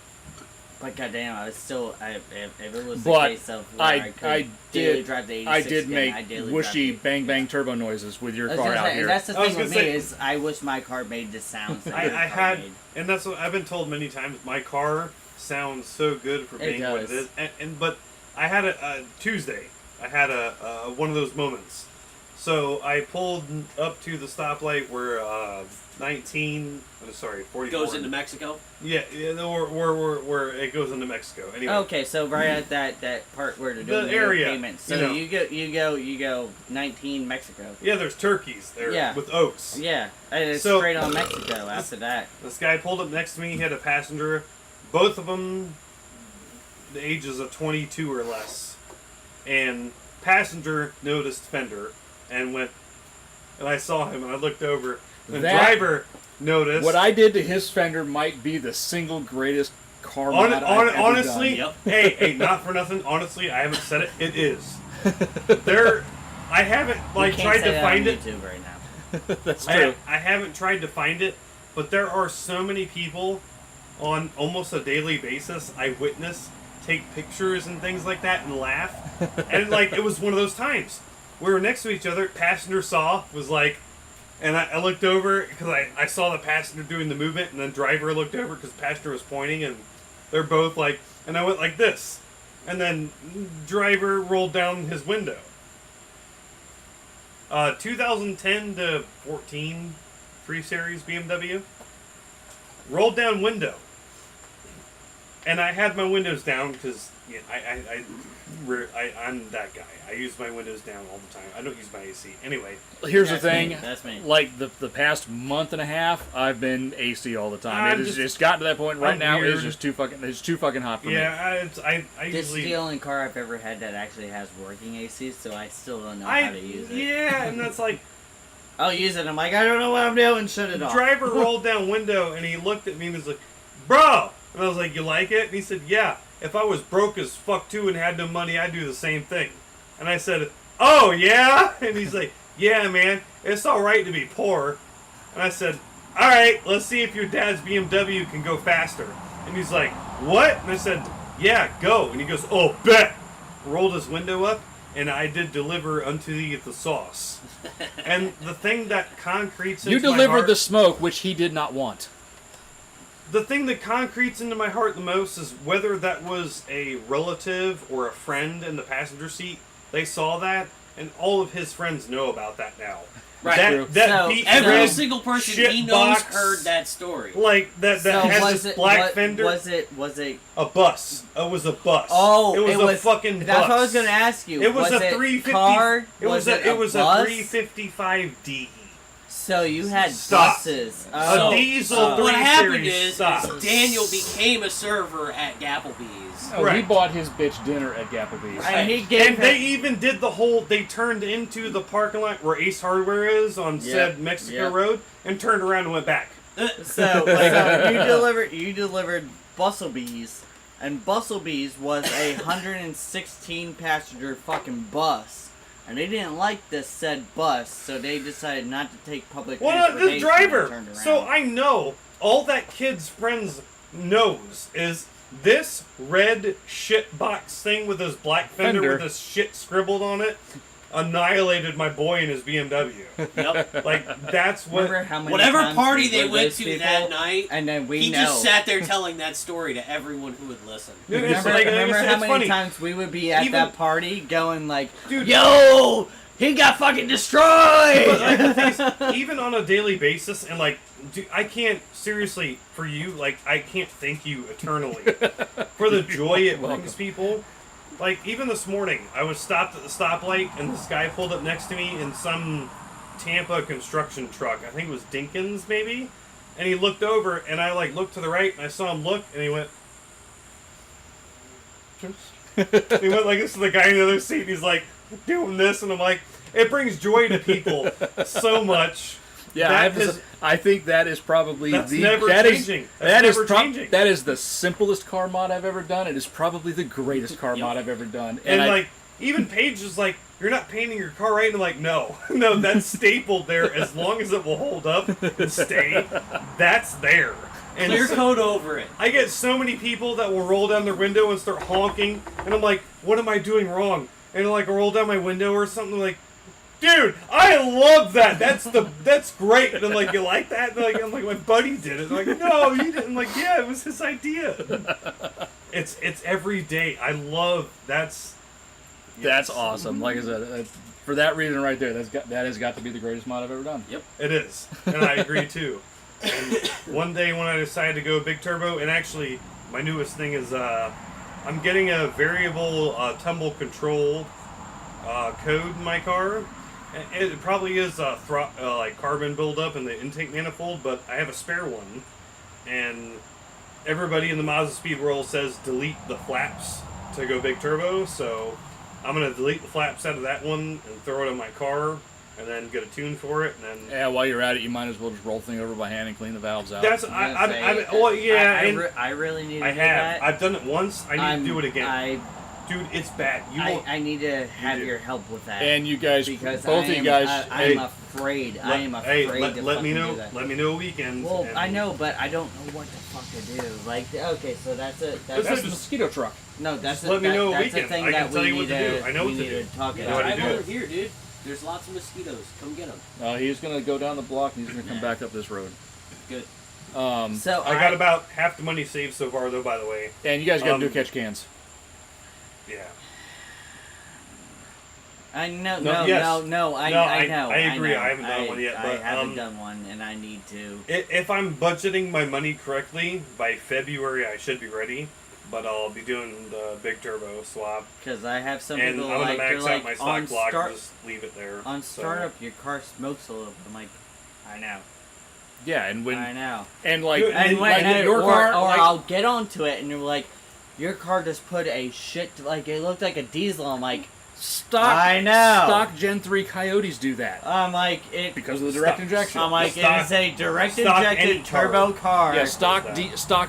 But goddamn, I was still. If it was But the case of where I could daily drive the 86 I did again, make I daily whooshy drive bang bang turbo noises with your I was car gonna out say, here. and that's the I was thing with me gonna say- is I wish my car made the sounds that I your car had, made. and that's what I've been told many times. My car sounds so good for It being what it does. is, but I had a Tuesday. I had a one of those moments. So I pulled up to the stoplight where 44 Goes into Mexico. Yeah, where it goes into Mexico. Anyway, Okay, so right at that part where they're doing The the area, payments. So you know. you go 19 Mexico. yeah, there's turkeys there Yeah. with oaks. Yeah, and it's So- straight on Mexico after that. This guy pulled up next to me. He had a passenger, both of them the ages of 22 or less, and passenger noticed fender and went, and I saw him and I looked over. The That- driver noticed. What I did to his fender might be the single greatest car mod I've ever honestly, done. Yep. hey, not for nothing. Honestly, I haven't said it. It is. There, I haven't You can't tried say to that find on it. YouTube right now. That's true. I haven't tried to find it, but there are so many people on almost a daily basis I witness take pictures and things like that and laugh. And like it was one of those times. We were next to each other, passenger was like, and I looked over because I saw the passenger doing the movement, and then driver looked over because passenger was pointing, and they're both like, and I went like this. And then driver rolled down his window. 2010 to 14 3 Series BMW. Rolled down window. And I had my windows down because I'm that guy. I use my windows down all the time. I don't use my AC. Anyway. Here's That's the thing. me. That's me. Like the past month and a half, I've been AC all the time. I'm It has just- just gotten to that point right I'm now. weird. It's just too fucking hot for me. Yeah, I This is usually... the only car I've ever had that actually has working AC, so I still don't know how to use it. Yeah, and that's like... I'll use it. I'm like, I don't know what I'm doing. Shut it off. driver rolled down window and he looked at me and was like, "Bro," and I was like, "You like it?" And he said, "Yeah. If I was broke as fuck too and had no money, I'd do the same thing." And I said, "Oh yeah?" And he's like, "Yeah, man. It's all right to be poor." And I said, "All right, let's see if your dad's BMW can go faster." And he's like, "What?" And I said, "Yeah, go." And he goes, "Oh, bet." Rolled his window up, and I did deliver unto thee the sauce. And the thing that concretes You into my delivered heart, the smoke, which he did not want. the thing that concretes into my heart the most is whether that was a relative or a friend in the passenger seat. They saw that, and all of his friends know about that now. Right. True. That So, beat Every red single person shit he knows box, heard that story. like that So has was this it black what, fender. Was it A bus. It was a bus. Oh, it was a fucking bus. That's what I was going to ask you. It was a it 350. car? It was it a bus? 355D. So you had Stop. buses. A Oh. diesel Oh. three What happened series is sucks. Daniel became a server at Gapplebee's. Oh, he Right. bought his bitch dinner at Gapplebee's. And he gave And they even did the whole. They turned into the parking lot where Ace Hardware is on said Mexico yep. Road, and turned around and went back. So you delivered Bustlebees, and Bustlebees was a 116 passenger fucking bus, and they didn't like this said bus, so they decided not to take public Well, transportation. the driver. and turned around. So I know all that kid's friends knows is this red shit box thing with his black fender with this shit scribbled on it. Annihilated my boy in his BMW. Yep. Like that's what. Remember how many Whatever times party we they were went those to people? that night, And then we he know. just sat there telling that story to everyone who would listen. Dude, it's Remember, like- remember it's how many funny. times we would be at Even- that party going like, Dude. "Yo, he got fucking destroyed!" But like the thing is, even on a daily basis, and like, dude, I can't seriously for you. Like, I can't thank you eternally for the joy it brings people. Like, even this morning, I was stopped at the stoplight, and this guy pulled up next to me in some Tampa construction truck. I think it was Dinkins, maybe. And he looked over, and I like looked to the right, and I saw him look, and he went. He went like this to the guy in the other seat. And he's like doing this, and I'm like, it brings joy to people so much. Yeah, I think that is probably that's the never that is- changing. that That's is never changing. that is the simplest car mod I've ever done. It is probably the greatest car mod I've ever done. And like, even Paige is like, you're not painting your car right? And I'm like, no, that's stapled there as long as it will hold up and stay. That's there. And Clear coat over it. I get so many people that will roll down their window and start honking, and I'm like, what am I doing wrong? And like, I roll down my window or something, like, dude, I love that. That's great. And I'm like, you like that? And I'm like, my buddy did it. And I'm like, no, you didn't. I'm like, yeah, it was his idea. It's every day. I love that's awesome. Like I said, for that reason right there, that has got to be the greatest mod I've ever done. Yep. It is, and I agree too. And one day when I decided to go big turbo, and actually my newest thing is I'm getting a variable tumble control code in my car. It probably is like carbon buildup in the intake manifold, but I have a spare one, and everybody in the Mazda Speed world says delete the flaps to go big turbo, so I'm gonna delete the flaps out of that one and throw it in my car, and then get a tune for it, and then Yeah, while you're at it, you might as well just roll the thing over by hand and clean the valves out. that's I really need to I do have. that. I've done it once. I need to do it again. Dude, it's bad. I need to have your help with that. And you guys, because both of you guys, I'm afraid. I am afraid to let me fucking know. do that. Let me know a weekend. Well, and- I know, but I don't know what the fuck to do. Like, okay, so that's a that's Just- the mosquito truck. no, that's let me know a that's weekend. a thing I can that tell we you what need to do. I know we what to need do. to talk You know what about. to Drive do. over here, dude. There's lots of mosquitoes. Come get them. He's going to go down the block and he's going to come back up this road. Good. So I got about half the money saved so far, though. By the way, And you guys got to do catch cans. yeah. I know, No, yes. I know. I agree. know. I haven't done one yet, I but, haven't done one, and I need to. If I'm budgeting my money correctly, by February I should be ready. But I'll be doing the big turbo swap, Because I have some and people I'm gonna like max they're out my like stock on block start and just leave it there. on So- startup, your car smokes a little bit. I'm like, I know, Yeah, and when I know. and like, Good. And like when, your car, or like, I'll get onto it, and you're like, your car just put a shit. Like it looked like a diesel. I'm like, I know. Stock Gen 3 Coyotes do that it. because of the direct Stock- injection. I'm like, Stock- it is a direct stock any injected turbo car. Yeah, stock I'm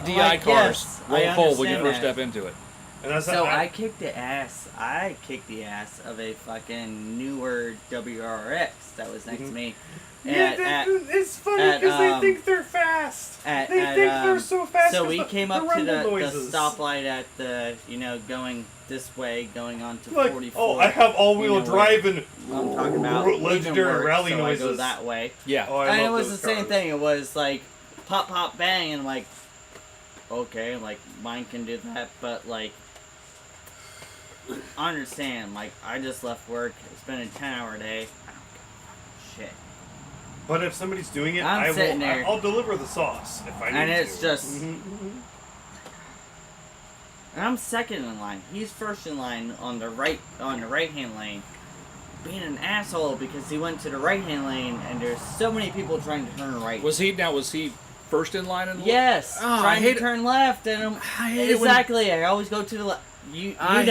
DI like, cars yes, roll I cold when you understand first that. step into it. And that's So not, I kicked the ass. I kicked the ass of a fucking newer WRX that was next to me. it's funny at, because they um, think they're fast. at- They at, think they're um, so fast. So 'cause we the- came up to rumble the noises. stoplight at the, going this way, going on to Like, 44. oh, I have all-wheel You know drive and I'm talking about legendary even worse, rally so noises. I go that way. Yeah. Oh, I And it love was those the same cars. thing. It was like pop, pop, bang, and I'm like, okay, like mine can do that, but like, I understand. Like, I just left work. It's been a 10-hour day. I don't give a shit. But if somebody's doing it, I'm sitting there. I'll deliver the sauce if I need And to. it's just- Mhm. And I'm second in line. He's first in line on the right-hand lane, being an asshole because he went to the right-hand lane and there's so many people trying to turn right. Was he first in line? Yes, Oh, I trying hate to it. turn left, and I'm, I hate it when- exactly. I always go to the left. You know. Yes.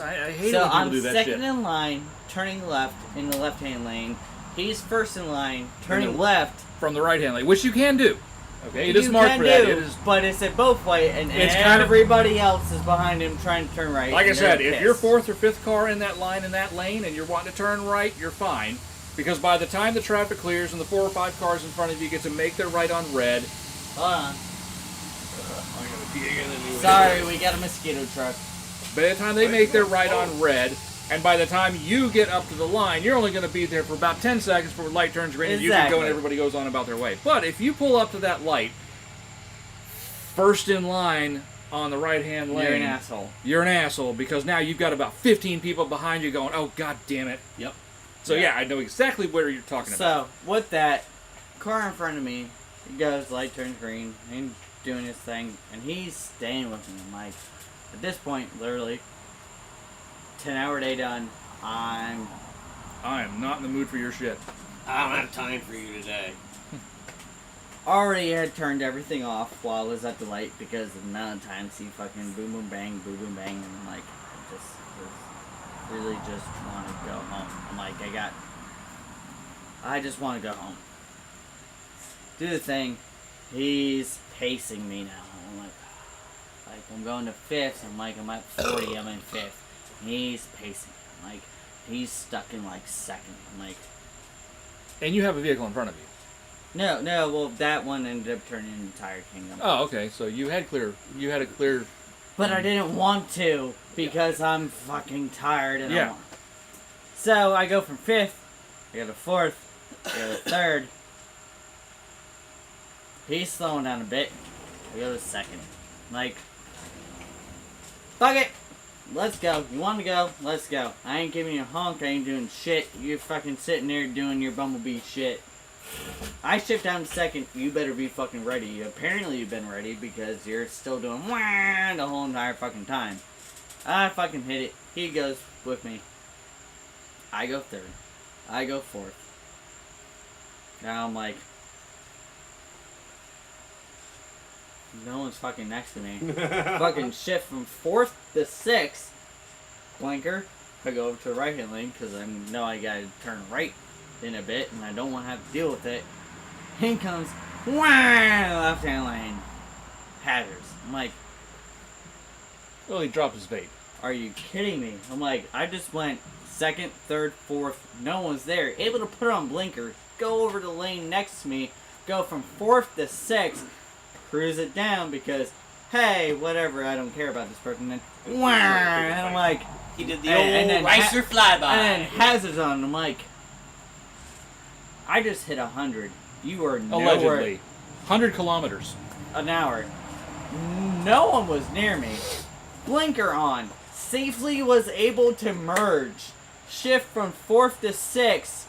I hate So it when people I'm do that second shit. in line, turning left in the left-hand lane. He's first in line, turning the- left. From the right hand lane, which you can do. Okay, it is You marked can for that. do, It is, but it's a both way, and It's kind of- everybody else is behind him trying to turn right. like I and said, they're if you're pissed. fourth or fifth car in that line in that lane and you're wanting to turn right, you're fine. Because by the time the traffic clears and the 4 or 5 cars in front of you get to make their right on red, Hold on. I'm gonna pee again anyway. Sorry, we got a mosquito truck. by the time they make their right on red, and by the time you get up to the line, you're only going to be there for about 10 seconds before the light turns green and you can go Exactly. and everybody goes on about their way. But if you pull up to that light, first in line on the right-hand lane, You're an asshole. You're an asshole because now you've got about 15 people behind you going, oh, god damn it. Yep. So yeah, I know exactly what you're talking about. So, with that, car in front of me, he goes, light turns green, and doing his thing, and he's staying with me. I'm like, at this point, literally, 10-hour day done, I am not in the mood for your shit. I don't have time for you today. already had turned everything off while I was at the light because of the amount of times he fucking boom boom bang, and I'm like, I really just want to go home. I'm like, I just want to go home. Do the thing. He's pacing me now. I'm like I'm going to 5th. I'm at 40. I'm in 5th. He's pacing. I'm like, he's stuck in like 2nd. I'm like, And you have a vehicle in front of you. no. Well, that one ended up turning into Tire Kingdom. Oh, okay. So you had a clear. But I didn't want to because I'm fucking tired and Yeah. So I go from 5th, I go to 4th, I go to 3rd. He's slowing down a bit. I go to 2nd. Like, fuck it. Let's go. You want to go? Let's go. I ain't giving you a honk. I ain't doing shit. You're fucking sitting there doing your bumblebee shit. I shift down to 2nd. You better be fucking ready. Apparently you've been ready because you're still doing wah the whole entire fucking time. I fucking hit it. He goes with me. I go 3rd. I go 4th. Now I'm like, no one's fucking next to me. Fucking shift from 4th to 6th. Blinker. I go over to the right hand lane because I know I gotta turn right in a bit and I don't want to have to deal with it. In comes left hand lane. Hazards. I'm like, Well, he dropped his vape. are you kidding me? I'm like, I just went 2nd, 3rd, 4th. No one's there. Able to put on blinker. Go over to the lane next to me. Go from 4th to 6th. Cruise it down because, hey, whatever, I don't care about this person. And then, wah, and I'm like, He did the and old Ricer flyby. and then hazards on. I'm like, I just hit 100. You are nowhere. Allegedly. 100 kilometers. An hour. No one was near me. Blinker on. Safely was able to merge. Shift from 4th to 6th.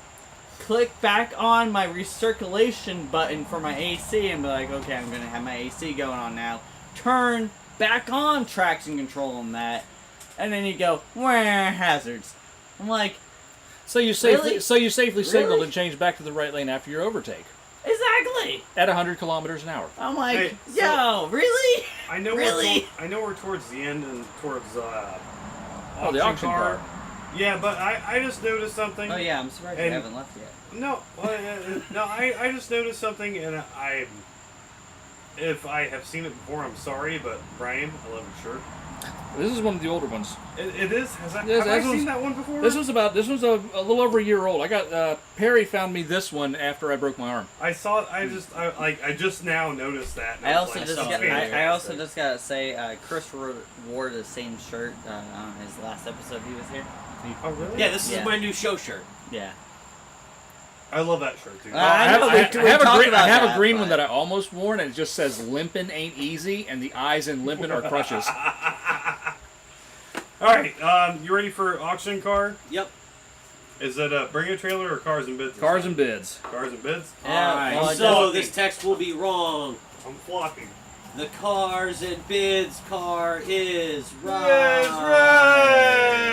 Click back on my recirculation button for my AC and be like, okay, I'm going to have my AC going on now. Turn back on traction control on that. And then you go, wah, hazards. I'm like, So you safely Really? signaled Really? and changed back to the right lane after your overtake exactly. at 100 kilometers an hour. I'm like, Hey, so- yo, really? I know Really? I know we're towards the end and towards Oh, the auction car. Yeah, but I just noticed something. Oh yeah, I'm surprised you And- haven't left yet. No, no, I just noticed something, and if I have seen it before, I'm sorry, but Brian, I love your shirt. This is one of the older ones. It is. Have Yes, I this seen was- that one before? This was a little over a year old. I got Perry found me this one after I broke my arm. I saw it. I just now noticed that. and I was also like, just "Oh, got, fantastic." I also just gotta say, Chris wore the same shirt on his last episode he was here. Oh really? Yeah, this Yeah. is my new show shirt. Yeah. I love that shirt too. I know, we have talked I have about a green that, one but- that I almost wore, and it just says "Limpin' ain't easy," and the I's in "Limpin' are crutches. All right, you ready for auction car? Yep. Is it Bring a Trailer or Cars and Bids? this Cars time? and bids. Cars and Bids. Yeah, Alright, well, it So does- this text will be wrong. I'm flocking. The Cars and Bids car is right. Yes,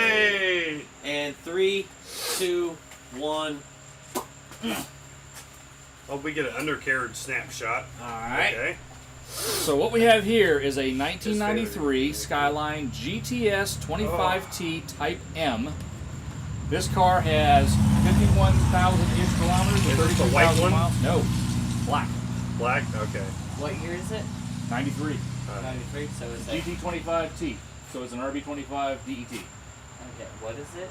right. And 3, 2, 1. Oh, we get an undercarriage snapshot. All right. Okay. So what we have here is a 1993 Skyline GTS 25T Type M. This car has 51,000-ish kilometers or Is this the white 32,000 one? miles. No, black. Black. Okay. What year is it? 93. 93. So it's like, GT25T. So it's an RB25 DET. okay. What is it?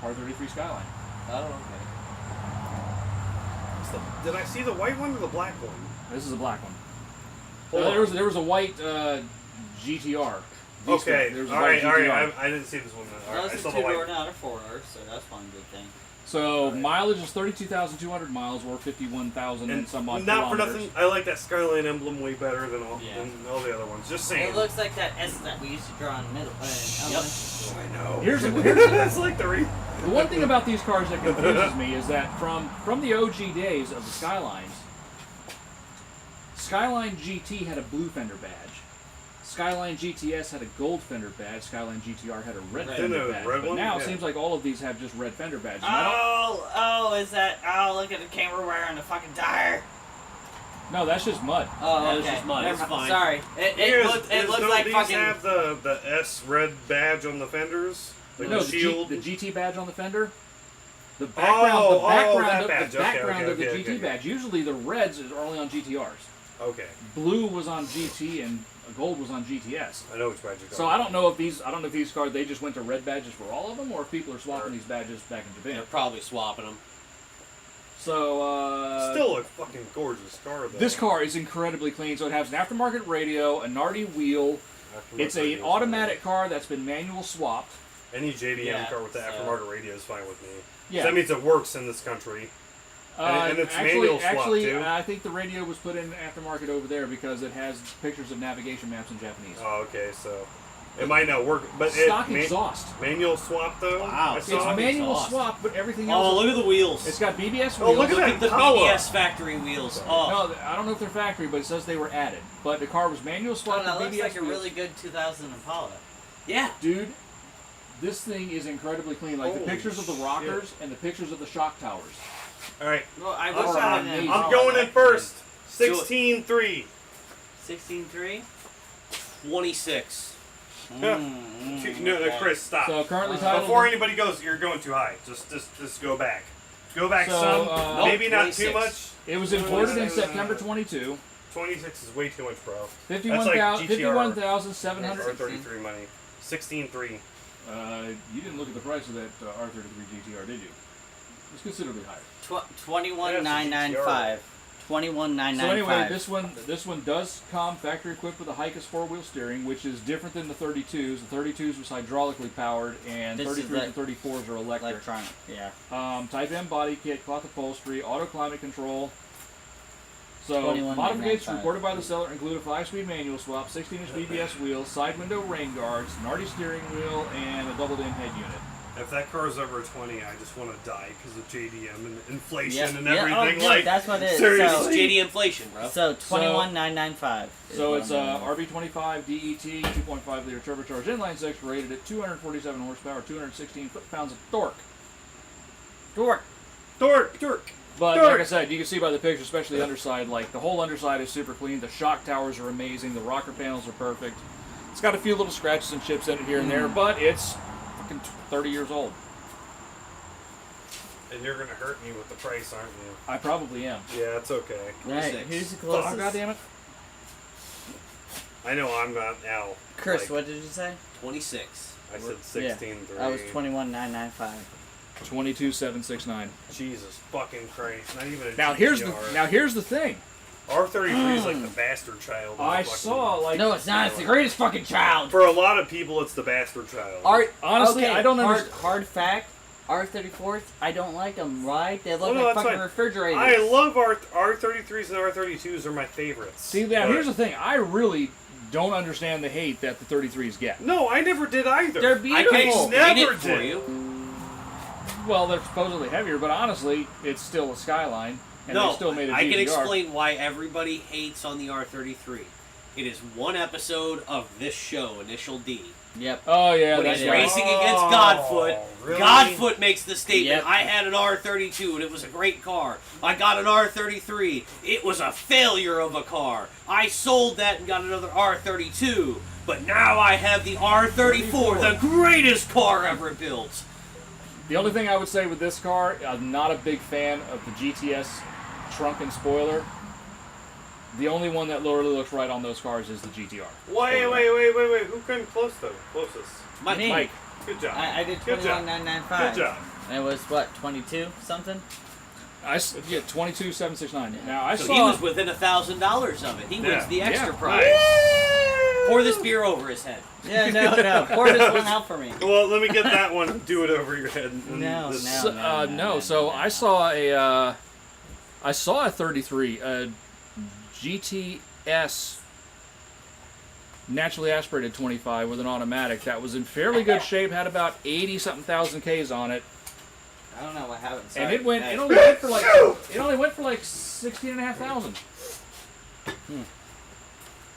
R33 Skyline. Oh, okay. Did I see the white one or the black one? This is a black one. Hold on. There was a white GTR. Okay. There was a All white right. GTR. I didn't see this one. All right. I That's a saw the two-door, white. not a four-door, so that's one good thing. So mileage is 32,200 miles or 51,000 and some odd not for kilometers. nothing, I like that Skyline emblem way better than all the other ones. Just saying. It looks like that S that we used to draw in the middle. Yep. I know. Here's That's like the the one thing about these cars that confuses me is that from the OG days of the Skylines, Skyline GT had a blue fender badge. Skyline GTS had a gold fender badge. Skyline GTR had a red Red. fender Didn't it, badge. red But one? now it Yeah. seems like all of these have just red fender badges. And I don't- Is that? Oh, look at the camera wearing the fucking tire. No, that's just mud. Oh, That okay. was just mud. Never It's mind. fine. Sorry. It looks don't like these fucking. have the S red badge on the fenders? Like No, the shield? the GT badge on the fender. The Oh, background, that of the badge. background Okay, of the okay, GT okay. badge. Usually the reds are only on GTRs. Okay. Blue was on GT and gold was on GTS. I know which badge you're So I don't know if these cars they just went to red badges for all of them, or if people are swapping these badges back in They're Japan. probably swapping them. So Still a fucking gorgeous car, though. this car is incredibly clean. So it has an aftermarket radio, a Nardi wheel. It's an automatic car that's been manual swapped. Any JDM Yeah, car with the so- aftermarket radio is fine with me. Yeah. So that means it works in this country. And it's manual swap, too? I think the radio was put in aftermarket over there because it has pictures of navigation maps in Japanese. Oh, okay, so it might not work, but Stock exhaust. manual swap though. Wow. I It's saw it. manual exhaust. swap, but everything else. Oh, look at the wheels. It's got BBS wheels. Oh, look at Look that at the power. BBS factory wheels. Oh, No, I don't know if they're factory, but it says they were added. But the car was manual Oh, swap that with looks BBS like a wheels. really good 2000 Impala. yeah. Dude, this thing is incredibly clean. Like the Holy pictures of the rockers and the pictures of the shock towers. All right, Well, I That's wish I had amazing. an I'm Impala going in back first. Do it. 16-3. 16.3. 26. No, Chris, stop. So currently titled. Before anybody goes, you're going too high. Just go back. Go back So, some. Maybe not 26. too much. It was imported in September 22. 26 is way too much, bro. 51,700. Or 33 money. 16-3. You didn't look at the price of that R33 GTR, did you? It's considerably higher. 21,995. 21,995. So anyway, this one does come factory equipped with a Hikus 4-wheel steering, which is different than the 32s. The 32s was hydraulically powered, and This is 33s and 34s are electric. electronic. Yeah. Type M body kit, cloth upholstery, auto climate control. So 21,995. modifications reported by the seller include a 5-speed manual swap, 16-inch BBS wheels, side window rain guards, Nardi steering wheel, and a double-in head unit. If that car is over 20, I just want to die because of JDM and inflation Yep. and Yeah, oh, everything. good, Like that's what it is. seriously. It's JD inflation, bro. So 21,995. is So what it's I'm a going RB25 DET 2.5 liter turbocharged inline six rated at 247 horsepower, 216 foot-pounds of torque. with. Dork. But Torque. like I said, you can see by the picture, especially the underside, like the whole underside is super clean. The shock towers are amazing. The rocker panels are perfect. It's got a few little scratches and chips in it here and there, but it's fucking 30 years old. And you're gonna hurt me with the price, aren't you? I probably am. Yeah, it's okay. Right, 26. who's the Oh, closest? God damn it. I know I'm not now. Chris, like, what did you say? 26. I said 16-3. I was 21,995. 22,769. Jesus fucking Christ! Not even a Now GTR. here's the thing. R33 is like the bastard child. of the I fucking- saw like No, it's not. It's the greatest fucking child. For a lot of people, it's the bastard child. Honestly, okay, I don't understand. Hard fact. R34s, I don't like them, right? They look Oh, no, like that's fucking fine. refrigerators. I love R33s and R32s are my favorites. See, now But- here's the thing. I really don't understand the hate that the 33s get. No, I never did either. They're I beautiful. can explain Never it for did. you. Well, they're supposedly heavier, but honestly, it's still a Skyline, and No, they still made a I can GTR. explain why everybody hates on the R33. It is one episode of this show, Initial D. Yep. Oh yeah, When that's he's right. racing against Godfoot, really? Godfoot makes the statement, Yep. I had an R32 and it was a great car. I got an R33. It was a failure of a car. I sold that and got another R32. But now I have the R34, the greatest car ever built. The only thing I would say with this car, I'm not a big fan of the GTS trunk and spoiler. The only one that literally looks right on those cars is the GTR. Wait. Who came closest? Mike, Me. Mike, Good job. I did Good job. 21,995. Good job. And it was what, 22 something? yeah, 22,769. Now I so saw. he was within $1,000 of it. He Yeah. wins the extra Yeah. prize. Pour this beer over his head. Yeah, no. Pour this one out for me. Well, let me get that one and do it over your head. And No, this- no. no. So I saw a 33, a GTS naturally aspirated 25 with an automatic that was in fairly good shape, had about 80-something thousand Ks on it, I don't know what happened. and Sorry. it Hey. only went for like 16,500.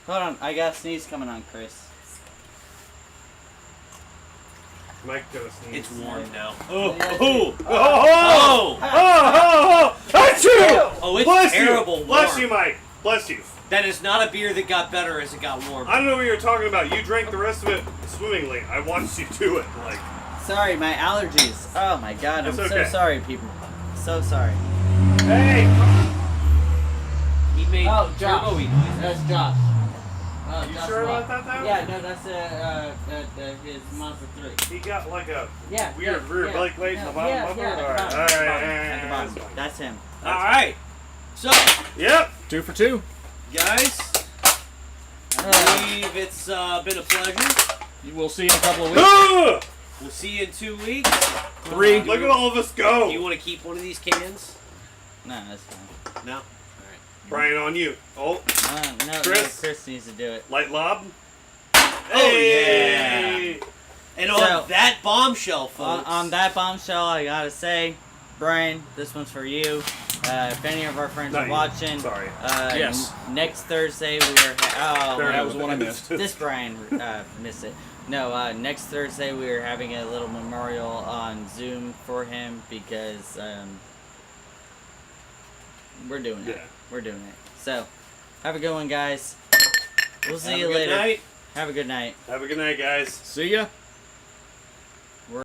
Hold on, I got a sneeze coming on, Chris. Mike gonna sneeze. It's warm now. Oh! Oh! Achoo! Oh, it's Bless terrible you! Bless warm. you, Mike! Bless you. That is not a beer that got better as it got warmer. I don't know what you're talking about. You drank the rest of it swimmingly. I watched you do it. Like, Sorry, my allergies. Oh my god, I'm It's so okay. sorry, people. So sorry. hey, He made Oh, Josh. turbo eat. That's Josh. Oh, you Josh sure Watt. about that though? Yeah, no, that's his Monster 3. He got like a Yeah. weird rear yeah, brake plate in the bottom yeah, bumper. yeah, All right, at the all right, bottom, all at the right, bottom. That's him. All right. So, Yep. 2 for 2. guys, I believe it's been a pleasure. You will see in a couple of weeks. Ah! We'll see you in 2 weeks. 3. Look at all of us Do you go. want to keep one of these cans? No, that's fine. No? All right. Brian, on you. Oh, No, Chris? Chris needs to do it. light lob. Oh, yeah. And on So- that bombshell, folks. On that bombshell, I gotta say, Brian, this one's for you. If any of our friends Not are you. watching, Sorry. Yes. next Thursday we are. There that it was the one I missed. This Brian missed it. No, next Thursday we are having a little memorial on Zoom for him because we're doing it. Yeah. We're doing it. So, have a good one, guys. We'll see Have you a good later. night. Have a good night. Have a good night, guys. See ya.